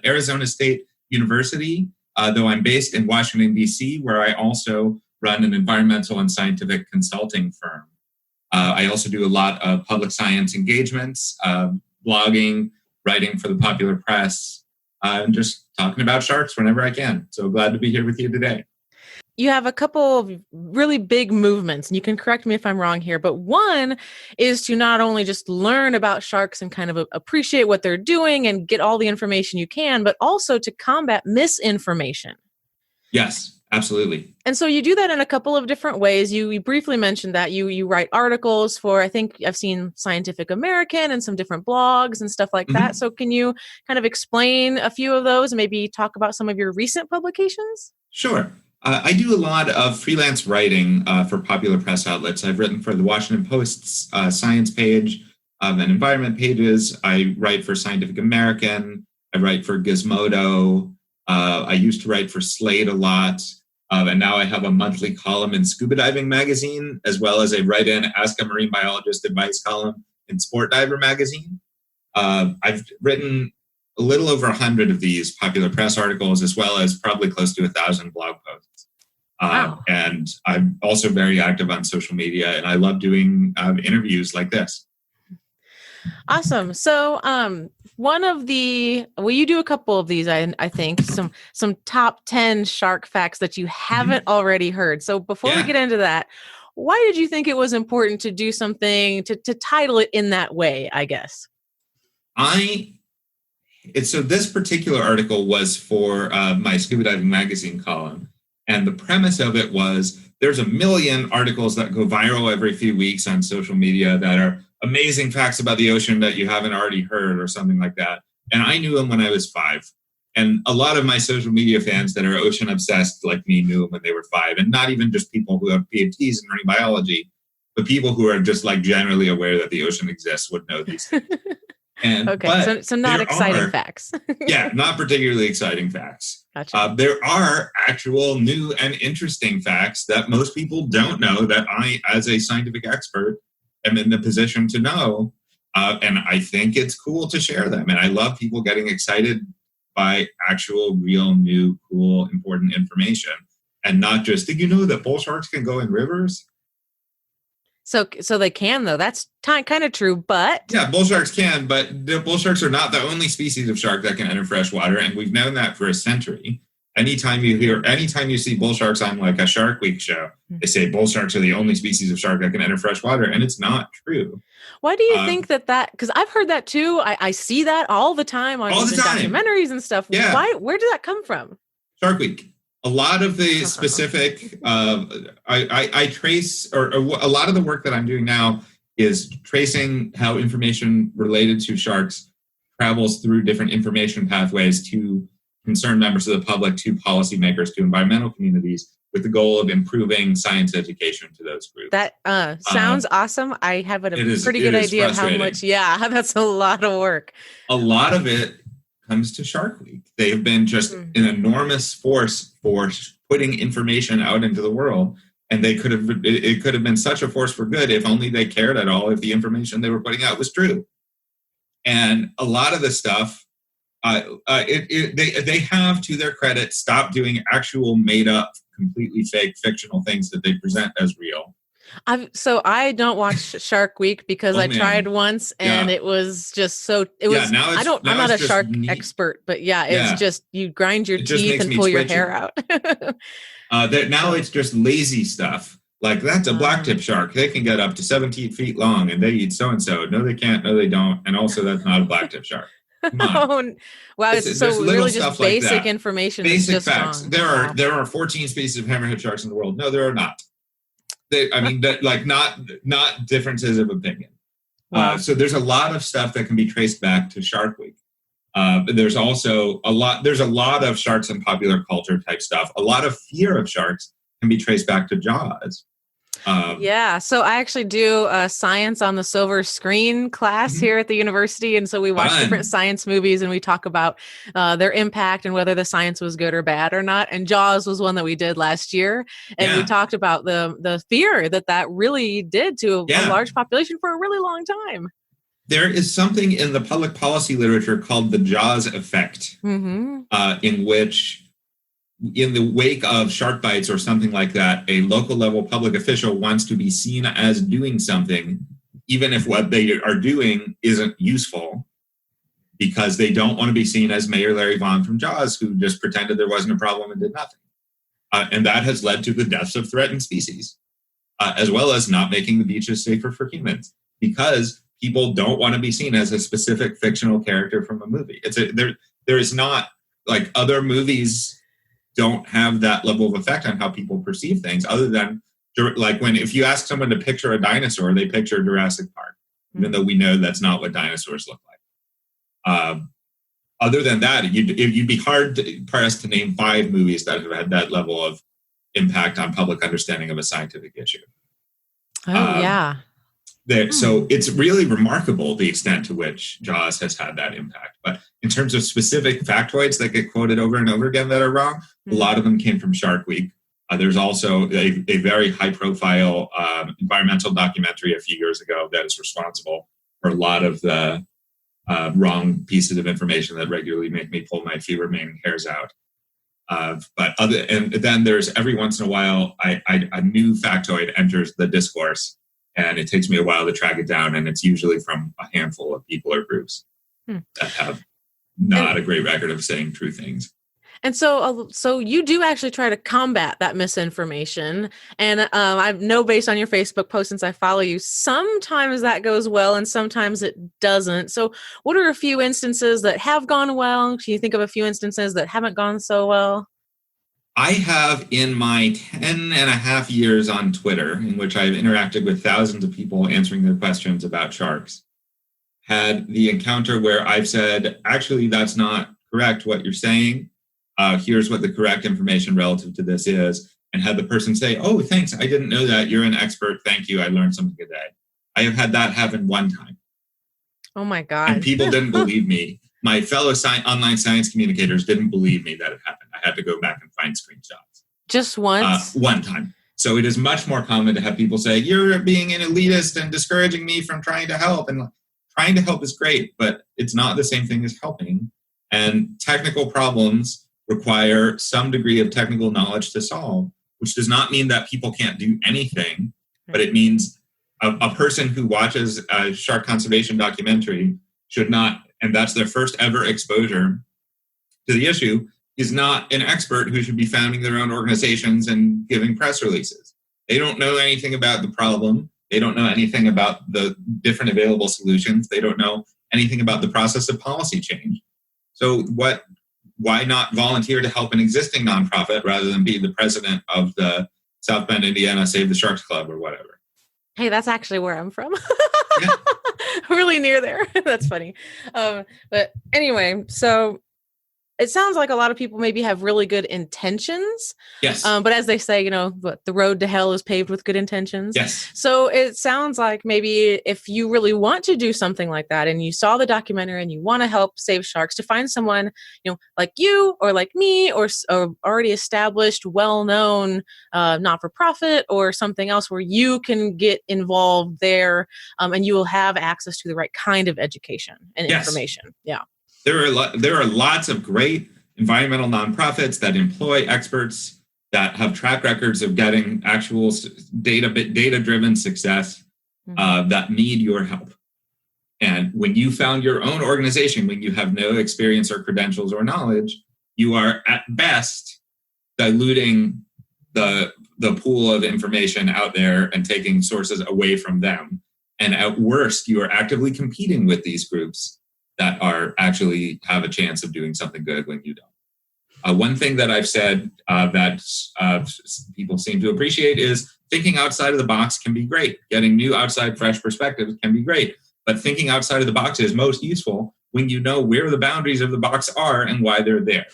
Arizona State University, though I'm based in Washington, D.C., where I also run an environmental and scientific consulting firm. I also do a lot of public science engagements, blogging, writing for the popular press, and just talking about sharks whenever I can. So glad to be here with you today. You have a couple of really big movements, and you can correct me if I'm wrong here, but one is to not only just learn about sharks and kind of appreciate what they're doing and get all the information you can, but also to combat misinformation. Yes, absolutely. And so you do that in a couple of different ways. You briefly mentioned that you write articles for, I think I've seen Scientific American and some different blogs and stuff like that. So can you kind of explain a few of those and maybe talk about some of your recent publications? Sure. I do a lot of freelance writing for popular press outlets. I've written for the Washington Post's science page and environment pages. I write for Scientific American. I write for Gizmodo. I used to write for Slate a lot. And now I have a monthly column in Scuba Diving Magazine, as well as a write-in Ask a Marine Biologist advice column in Sport Diver Magazine. I've written a little over 100 of these popular press articles, as well as probably close to 1,000 blog posts. Wow. And I'm also very active on social media, and I love doing interviews like this. Awesome. So you do a couple of these, I think, some top 10 shark facts that you haven't already heard. So before we get into that, why did you think it was important to do something, to title it in that way, I guess? So this particular article was for my Scuba Diving Magazine column. And the premise of it was there's a million articles that go viral every few weeks on social media that are amazing facts about the ocean that you haven't already heard or something like that. And I knew them when I was 5. And a lot of my social media fans that are ocean obsessed like me knew them when they were 5. And not even just people who have PhDs in marine biology, but people who are just like generally aware that the ocean exists would know these things. Okay, so not exciting facts. Yeah, not particularly exciting facts. Gotcha. There are actual new and interesting facts that most people don't know that I, as a scientific expert, am in the position to know. And I think it's cool to share them. And I love people getting excited by actual, real, new, cool, important information. And not just, did you know that bull sharks can go in rivers? So they can, though. That's kind of true, but... Yeah, bull sharks can, but the bull sharks are not the only species of shark that can enter fresh water, and we've known that for a century. Anytime you see bull sharks on like a Shark Week show, they say bull sharks are the only species of shark that can enter fresh water, and it's not true. Why do you think that, because I've heard that too. I see that all the time on documentaries and stuff. Yeah. Where did that come from? Shark Week. A lot of the specific, I trace, or a lot of the work that I'm doing now is tracing how information related to sharks travels through different information pathways to concerned members of the public, to policymakers, to environmental communities, with the goal of improving science education to those groups. That sounds awesome. I have pretty good idea of how much. Yeah, that's a lot of work. A lot of it comes to Shark Week. They have been just an enormous force for putting information out into the world, and it could have been such a force for good if only they cared at all if the information they were putting out was true. And a lot of the stuff, they have, to their credit, stopped doing actual made up, completely fake, fictional things that they present as real. So I don't watch Shark Week because I tried once and it was just so. I'm not a shark expert, but it's just you grind your teeth and pull your hair out. Now it's just lazy stuff. Like, that's a blacktip shark. They can get up to 17 feet long and they eat so and so. No, they can't. No, they don't. And also, that's not a blacktip shark. Come on. Wow, There's it's so little really just stuff like basic that. information. is Basic just facts. wrong. There Wow. are 14 species of hammerhead sharks in the world. No, there are not. Not differences of opinion. Wow. So there's a lot of stuff that can be traced back to Shark Week. But there's also a lot of sharks and popular culture type stuff. A lot of fear of sharks can be traced back to Jaws. Yeah, so I actually do a science on the silver screen class here at the university, and so we watch Fun. different science movies and we talk about their impact and whether the science was good or bad or not. And Jaws was one that we did last year, and we Yeah. talked about the fear that really did to a Yeah. large population for a really long time. There is something in the public policy literature called the Jaws effect, Mm-hmm. in which, in the wake of shark bites or something like that, a local level public official wants to be seen as doing something, even if what they are doing isn't useful, because they don't want to be seen as Mayor Larry Vaughn from Jaws, who just pretended there wasn't a problem and did nothing. And that has led to the deaths of threatened species, as well as not making the beaches safer for humans, because people don't want to be seen as a specific fictional character from a movie. There is not, like, other movies don't have that level of effect on how people perceive things, other than, like, if you ask someone to picture a dinosaur, they picture Jurassic Park, even though we know that's not what dinosaurs look like. Other than that, you'd be hard pressed to name 5 movies that have had that level of impact on public understanding of a scientific issue. Oh, yeah. So it's really remarkable the extent to which Jaws has had that impact. But in terms of specific factoids that get quoted over and over again that are wrong, a lot of them came from Shark Week. There's also a very high-profile environmental documentary a few years ago that is responsible for a lot of the wrong pieces of information that regularly make me pull my few remaining hairs out. And then there's, every once in a while, a new factoid enters the discourse, and it takes me a while to track it down, and it's usually from a handful of people or groups that have not a great record of saying true things. And so you do actually try to combat that misinformation. And I know, based on your Facebook post, since I follow you, sometimes that goes well and sometimes it doesn't. So what are a few instances that have gone well? Can you think of a few instances that haven't gone so well? I have, in my 10 and a half years on Twitter, in which I've interacted with thousands of people answering their questions about sharks, had the encounter where I've said, actually, that's not correct what you're saying. Here's what the correct information relative to this is. And had the person say, oh, thanks, I didn't know that. You're an expert. Thank you. I learned something today. I have had that happen one time. Oh, my God. And people didn't believe me. My fellow online science communicators didn't believe me that it happened. I had to go back and find screenshots. Just once? One time. So it is much more common to have people say, you're being an elitist and discouraging me from trying to help. And trying to help is great, but it's not the same thing as helping. And technical problems require some degree of technical knowledge to solve, which does not mean that people can't do anything, but it means a person who watches a shark conservation documentary should not, and that's their first ever exposure to the issue, is not an expert who should be founding their own organizations and giving press releases. They don't know anything about the problem. They don't know anything about the different available solutions. They don't know anything about the process of policy change. So why not volunteer to help an existing nonprofit rather than be the president of the South Bend, Indiana Save the Sharks Club or whatever? Hey, that's actually where I'm from. Yeah. Really near there. That's funny. But anyway, so it sounds like a lot of people maybe have really good intentions. Yes. But as they say, the road to hell is paved with good intentions. Yes. So it sounds like maybe if you really want to do something like that and you saw the documentary and you want to help save sharks, to find someone, like you or like me or already established, well-known not-for-profit or something else where you can get involved there and you will have access to the right kind of education and information. Yeah. There are lots of great environmental nonprofits that employ experts that have track records of getting actual data-driven success that need your help. And when you found your own organization, when you have no experience or credentials or knowledge, you are at best diluting the pool of information out there and taking sources away from them. And at worst, you are actively competing with these groups that are actually have a chance of doing something good when you don't. One thing that I've said that people seem to appreciate is thinking outside of the box can be great. Getting new outside fresh perspectives can be great. But thinking outside of the box is most useful when you know where the boundaries of the box are and why they're there.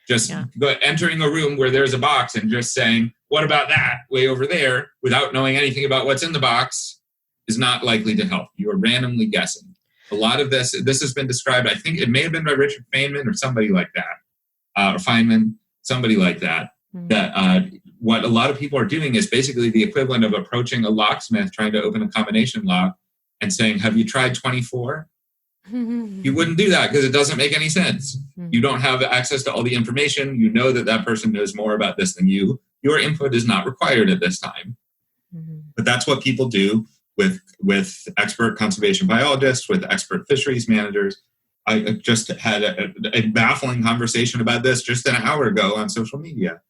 Just entering a room where there's a box and just saying, what about that way over there, without knowing anything about what's in the box is not likely to help. You are randomly guessing. A lot of this has been described, I think it may have been by Richard Feynman or somebody like that, or Feynman, somebody like that, that what a lot of people are doing is basically the equivalent of approaching a locksmith trying to open a combination lock and saying, have you tried 24? You wouldn't do that because it doesn't make any sense. You don't have access to all the information. You know that person knows more about this than you. Your input is not required at this time. But that's what people do with expert conservation biologists, with expert fisheries managers. I just had a baffling conversation about this just an hour ago on social media.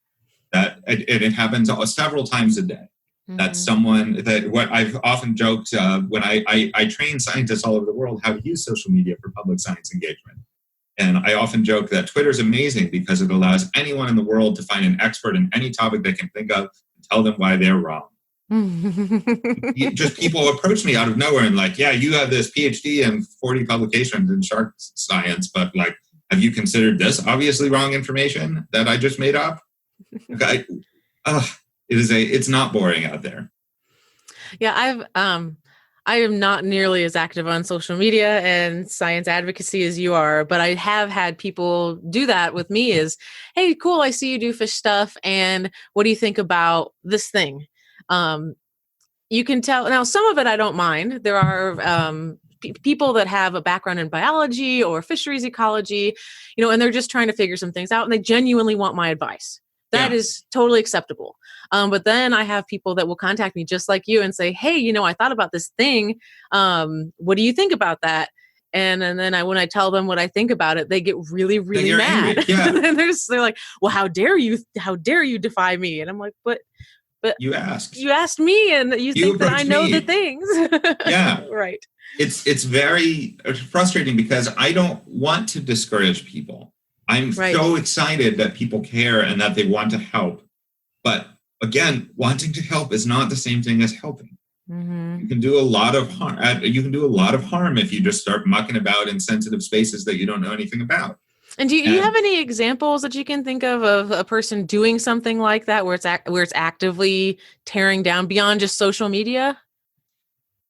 That it happens several times a day. That someone that what I've often joked when I train scientists all over the world how to use social media for public science engagement. And I often joke that Twitter is amazing because it allows anyone in the world to find an expert in any topic they can think of and tell them why they're wrong. Just people approach me out of nowhere and like, yeah, you have this PhD and 40 publications in shark science, but like, have you considered this obviously wrong information that I just made up? Okay. It's not boring out there. Yeah, I am not nearly as active on social media and science advocacy as you are, but I have had people do that with me is, hey, cool, I see you do fish stuff. And what do you think about this thing? You can tell now some of it I don't mind. There are people that have a background in biology or fisheries ecology, and they're just trying to figure some things out and they genuinely want my advice. That is totally acceptable. But then I have people that will contact me just like you and say, hey, I thought about this thing. What do you think about that? And then when I tell them what I think about it, they get really, really mad. And they're like, well, how dare you defy me? And I'm like, but you asked me and you think that I know the things. Yeah. Right. It's very frustrating because I don't want to discourage people. I'm so excited that people care and that they want to help. But again, wanting to help is not the same thing as helping. You can do a lot of harm. If you just start mucking about in sensitive spaces that you don't know anything about. And do you have any examples that you can think of a person doing something like that where it's actively tearing down beyond just social media?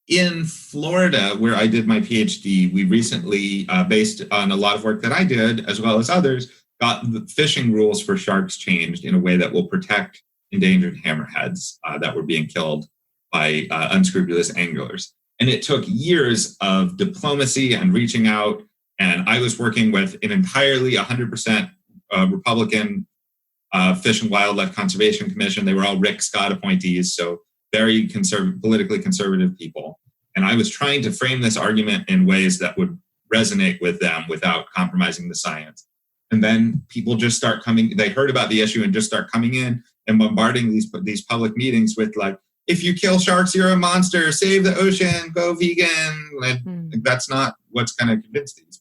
In Florida, where I did my PhD, we recently, based on a lot of work that I did, as well as others, got the fishing rules for sharks changed in a way that will protect endangered hammerheads that were being killed by unscrupulous anglers. And it took years of diplomacy and reaching out. And I was working with an entirely 100% Republican Fish and Wildlife Conservation Commission. They were all Rick Scott appointees, so very politically conservative people. And I was trying to frame this argument in ways that would resonate with them without compromising the science. And then people just start coming, they heard about the issue and just start coming in and bombarding these public meetings with like, if you kill sharks, you're a monster, save the ocean, go vegan. That's not what's going to convince these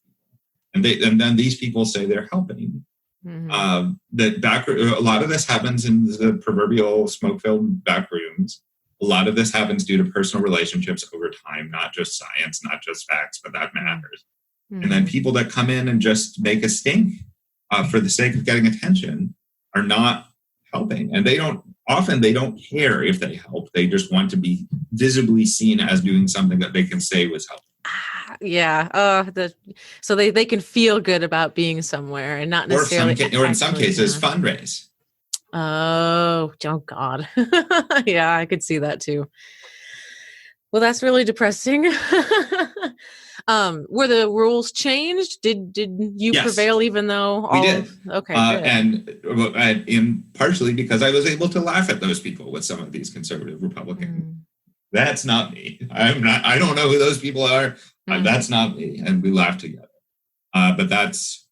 people. And then these people say they're helping. A lot of this happens in the proverbial smoke-filled back rooms. A lot of this happens due to personal relationships over time, not just science, not just facts, but that matters. And then people that come in and just make a stink for the sake of getting attention are not helping. And they don't care if they help. They just want to be visibly seen as doing something that they can say was helping. So they can feel good about being somewhere and not necessarily, or in some cases, fundraise. Oh God. Yeah, I could see that too. Well, that's really depressing. Were the rules changed? Did you prevail even though we did? Okay. And partially because I was able to laugh at those people with some of these conservative Republicans. That's not me. I don't know who those people are. That's not me. And we laughed together. But that's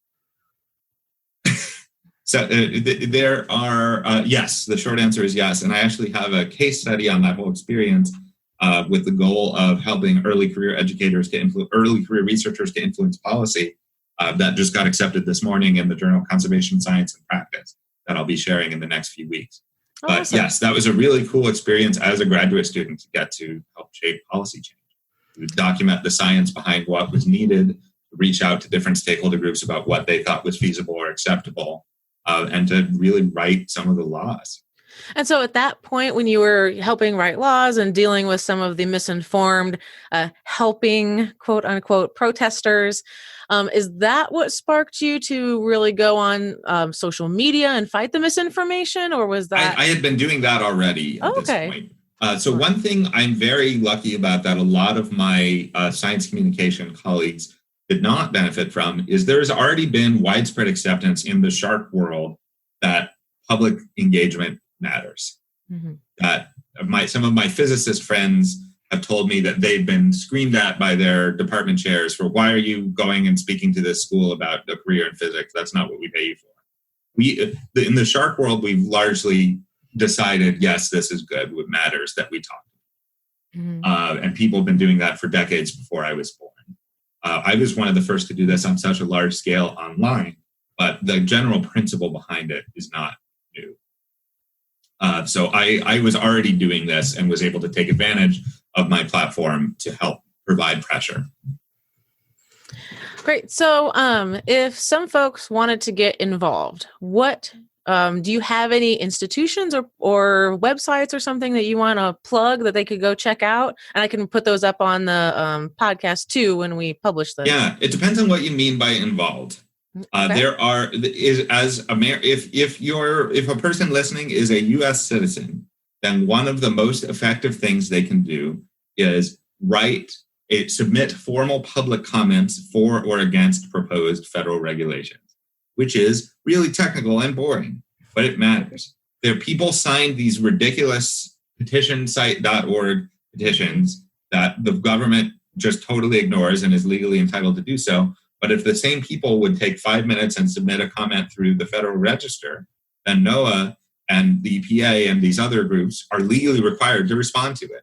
so there are, yes, the short answer is yes. And I actually have a case study on that whole experience with the goal of helping early career early career researchers to influence policy. That just got accepted this morning in the Journal of Conservation Science and Practice that I'll be sharing in the next few weeks. But Awesome. yes, that was a really cool experience as a graduate student to get to help shape policy change, to document the science behind what was needed, reach out to different stakeholder groups about what they thought was feasible or acceptable, and to really write some of the laws. And so at that point, when you were helping write laws and dealing with some of the misinformed, helping quote unquote protesters, is that what sparked you to really go on social media and fight the misinformation, or was that? I had been doing that already at this point. So one thing I'm very lucky about that a lot of my science communication colleagues did not benefit from is there's already been widespread acceptance in the shark world that public engagement matters. Mm-hmm. That some of my physicist friends have told me that they've been screamed at by their department chairs for, why are you going and speaking to this school about a career in physics? That's not what we pay you for. In the shark world, we've largely decided, yes, this is good. What matters that we talk. Mm-hmm. And people have been doing that for decades before I was born. I was one of the first to do this on such a large scale online, but the general principle behind it is not new. So I was already doing this and was able to take advantage of my platform to help provide pressure. Great. So if some folks wanted to get involved, what do you have any institutions or websites or something that you want to plug that they could go check out? And I can put those up on the podcast too when we publish them. Yeah, it depends on what you mean by involved. Okay. There are if a person listening is a U.S. citizen, then one of the most effective things they can do is submit formal public comments for or against proposed federal regulations, which is really technical and boring, but it matters. People signed these ridiculous petitionsite.org petitions that the government just totally ignores and is legally entitled to do so. But if the same people would take 5 minutes and submit a comment through the Federal Register, then NOAA and the EPA and these other groups are legally required to respond to it.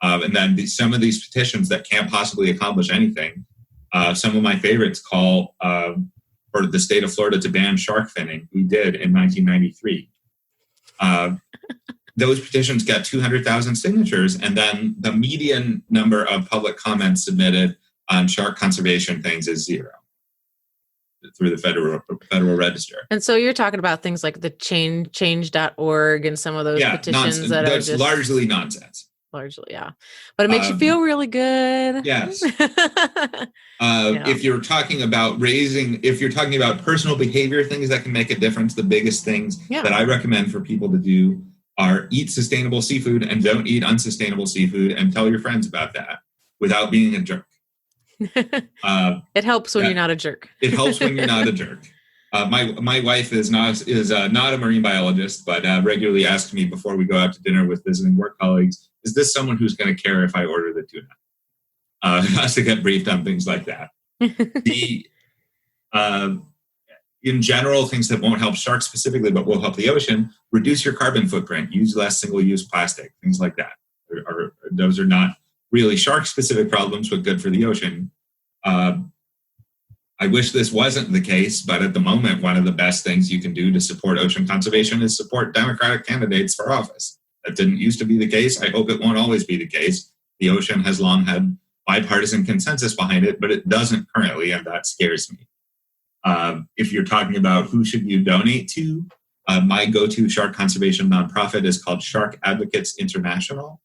And then some of these petitions that can't possibly accomplish anything, some of my favorites call for the state of Florida to ban shark finning, we did in 1993. Those petitions got 200,000 signatures, and then the median number of public comments submitted on shark conservation things is 0 through the Federal Register. And so you're talking about things like the change.org and some of those petitions nonsense. that That's are just largely nonsense. Largely, yeah. But it makes you feel really good. Yes. If you're talking about personal behavior things that can make a difference, the biggest things that I recommend for people to do are eat sustainable seafood and don't eat unsustainable seafood, and tell your friends about that without being a jerk. It helps when you're not a jerk. It helps when you're not a jerk. My wife is not a marine biologist, but regularly asks me before we go out to dinner with visiting work colleagues, is this someone who's going to care if I order the tuna? Has to get briefed on things like that. In general, things that won't help sharks specifically, but will help the ocean, reduce your carbon footprint, use less single-use plastic, things like that. Those are not really shark-specific problems, but good for the ocean. I wish this wasn't the case, but at the moment, one of the best things you can do to support ocean conservation is support Democratic candidates for office. That didn't used to be the case. I hope it won't always be the case. The ocean has long had bipartisan consensus behind it, but it doesn't currently, and that scares me. If you're talking about who should you donate to, my go-to shark conservation nonprofit is called Shark Advocates International.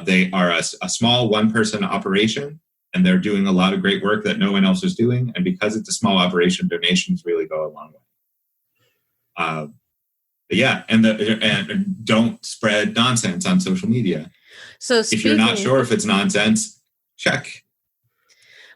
They are a small one-person operation, and they're doing a lot of great work that no one else is doing. And because it's a small operation, donations really go a long way. And don't spread nonsense on social media. So if you're not sure if it's nonsense, check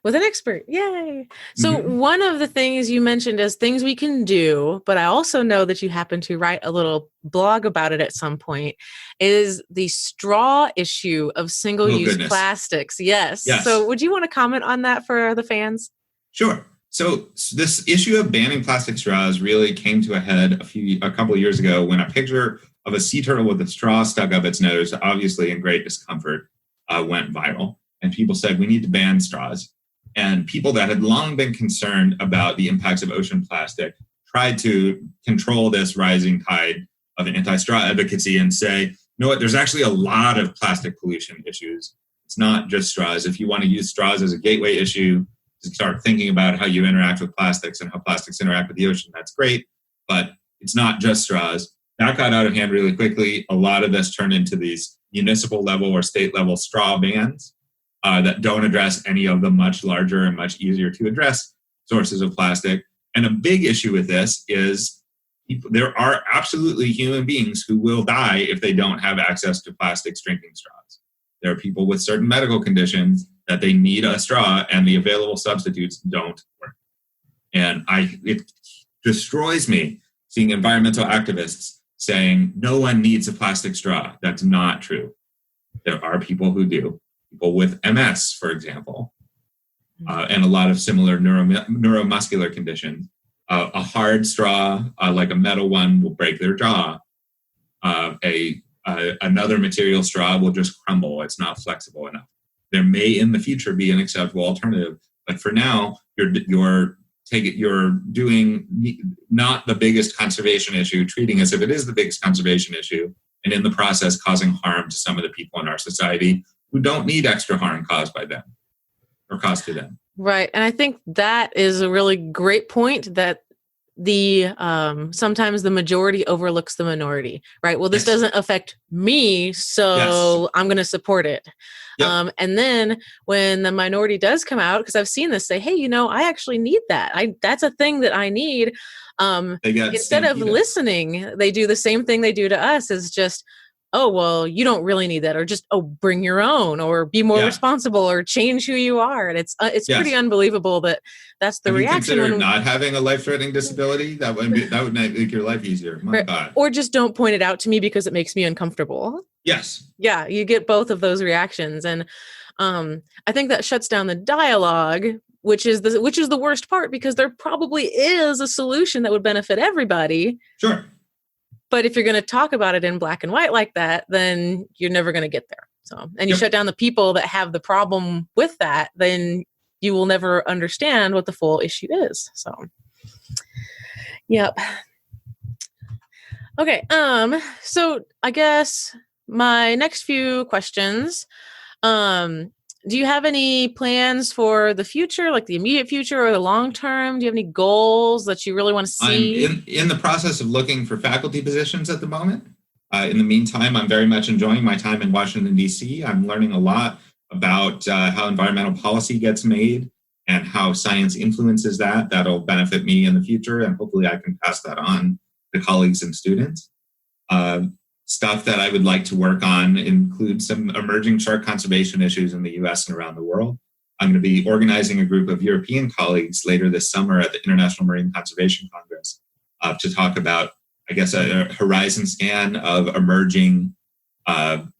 with an expert. Yay. So one of the things you mentioned is things we can do, but I also know that you happen to write a little blog about it at some point, is the straw issue of single-use plastics. Yes. So would you want to comment on that for the fans? Sure. So this issue of banning plastic straws really came to a head a couple of years ago when a picture of a sea turtle with a straw stuck up its nose, obviously in great discomfort, went viral, and people said we need to ban straws. And people that had long been concerned about the impacts of ocean plastic tried to control this rising tide of anti-straw advocacy and say, you know what, there's actually a lot of plastic pollution issues. It's not just straws. If you want to use straws as a gateway issue to start thinking about how you interact with plastics and how plastics interact with the ocean, that's great, but it's not just straws. That got out of hand really quickly. A lot of this turned into these municipal level or state level straw bans that don't address any of the much larger and much easier to address sources of plastic. And a big issue with this is there are absolutely human beings who will die if they don't have access to plastics drinking straws. There are people with certain medical conditions that they need a straw and the available substitutes don't work. And it destroys me seeing environmental activists saying no one needs a plastic straw. That's not true. There are people who do. People with MS, for example, and a lot of similar neuromuscular conditions. A hard straw, like a metal one, will break their jaw. Another material straw will just crumble. It's not flexible enough. There may in the future be an acceptable alternative, but for now, you're doing not the biggest conservation issue, treating as if it is the biggest conservation issue, and in the process causing harm to some of the people in our society who don't need extra harm caused by them or caused to them. Right. And I think that is a really great point, that the sometimes the majority overlooks the minority, right? Well, this doesn't affect me, so I'm going to support it. Yep. And then when the minority does come out, because I've seen this, say, hey, I actually need that. That's a thing that I need. Instead of listening, they do the same thing they do to us, is just, oh, well, you don't really need that, or just, bring your own, or be more responsible, or change who you are. And it's pretty unbelievable that that's the reaction. Consider not having a life-threatening disability? That would make your life easier. My God. Or just don't point it out to me because it makes me uncomfortable. Yes. Yeah, you get both of those reactions. And I think that shuts down the dialogue, which is the worst part, because there probably is a solution that would benefit everybody. Sure. But if you're going to talk about it in black and white like that, then you're never going to get there. So, and you shut down the people that have the problem with that, then you will never understand what the full issue is. So, yep. Okay. So I guess my next few questions, do you have any plans for the future, like the immediate future or the long term? Do you have any goals that you really want to see? I'm in the process of looking for faculty positions at the moment. In the meantime, I'm very much enjoying my time in Washington, D.C. I'm learning a lot about how environmental policy gets made and how science influences that. That'll benefit me in the future, and hopefully I can pass that on to colleagues and students. Stuff that I would like to work on includes some emerging shark conservation issues in the US and around the world. I'm going to be organizing a group of European colleagues later this summer at the International Marine Conservation Congress to talk about, I guess, a horizon scan of emerging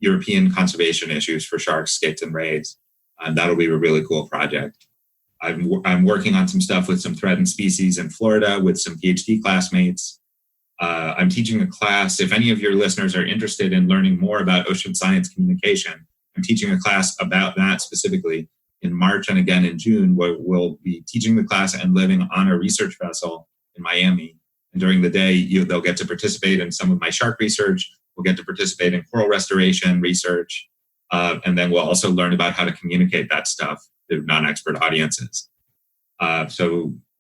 European conservation issues for sharks, skates, and rays. And that'll be a really cool project. I'm working on some stuff with some threatened species in Florida with some PhD classmates. I'm teaching a class. If any of your listeners are interested in learning more about ocean science communication, I'm teaching a class about that specifically in March and again in June, where we'll be teaching the class and living on a research vessel in Miami. And during the day, they'll get to participate in some of my shark research. We'll get to participate in coral restoration research. And then we'll also learn about how to communicate that stuff to non-expert audiences.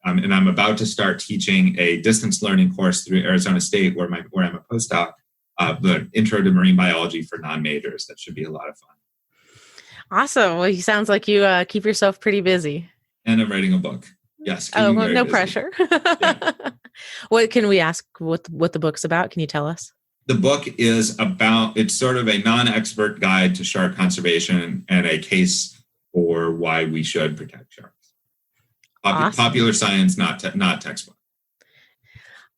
And I'm about to start teaching a distance learning course through Arizona State, where I'm a postdoc, the Intro to Marine Biology for non-majors. That should be a lot of fun. Awesome. Well, he sounds like you keep yourself pretty busy. And I'm writing a book. Yes. Oh, well, no pressure. Yeah. What can we ask? What the book's about? Can you tell us? The book is about, it's sort of a non-expert guide to shark conservation and a case for why we should protect sharks. Awesome. Popular science, not textbook.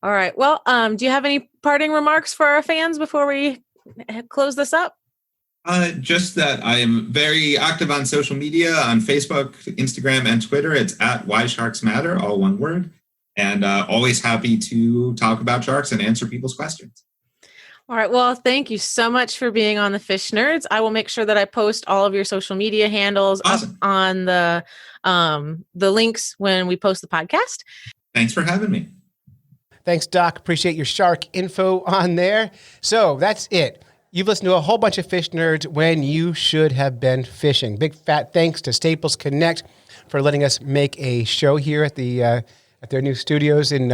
All right. Well, do you have any parting remarks for our fans before we close this up? Just that I am very active on social media, on Facebook, Instagram, and Twitter. It's at Why Sharks Matter, all one word. And always happy to talk about sharks and answer people's questions. All right. Well, thank you so much for being on the Fish Nerds. I will make sure that I post all of your social media handles Awesome. up on the links when we post the podcast. Thanks for having me. Thanks, Doc. Appreciate your shark info on there. So that's it. You've listened to a whole bunch of Fish Nerds when you should have been fishing. Big fat thanks to Staples Connect for letting us make a show here at their new studios in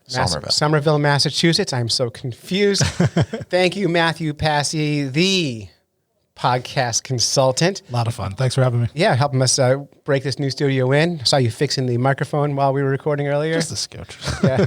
Somerville, Massachusetts. I'm so confused. Thank you, Matthew Passy, the podcast consultant. A lot of fun. Thanks for having me. Yeah, helping us break this new studio in. I saw you fixing the microphone while we were recording earlier. Just a sketch. Yeah.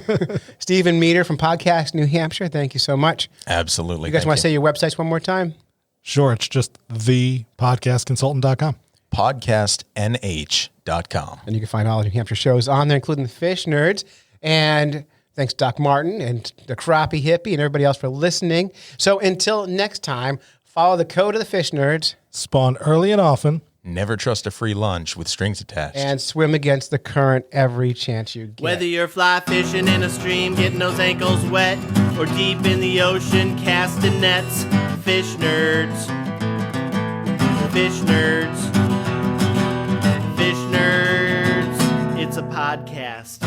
Stephen Meter from Podcast New Hampshire. Thank you so much. Absolutely. You guys want to say your websites one more time? Sure. It's just thepodcastconsultant.com. podcastnh.com. And you can find all the New Hampshire shows on there, including the Fish Nerds. And thanks, Doc Martin and the Crappie Hippie and everybody else for listening. So until next time, follow the code of the Fish Nerds. Spawn early and often. Never trust a free lunch with strings attached. And swim against the current every chance you get. Whether you're fly fishing in a stream, getting those ankles wet, or deep in the ocean, casting nets, Fish Nerds. Fish Nerds. Fish Nerds. It's a podcast.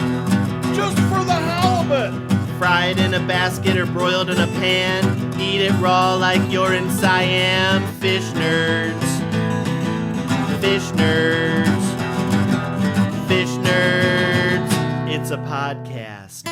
Just for the halibut. Fry it in a basket or broiled in a pan. Eat it raw like you're in Siam. Fish Nerds. Fish Nerds. Fish Nerds. It's a podcast.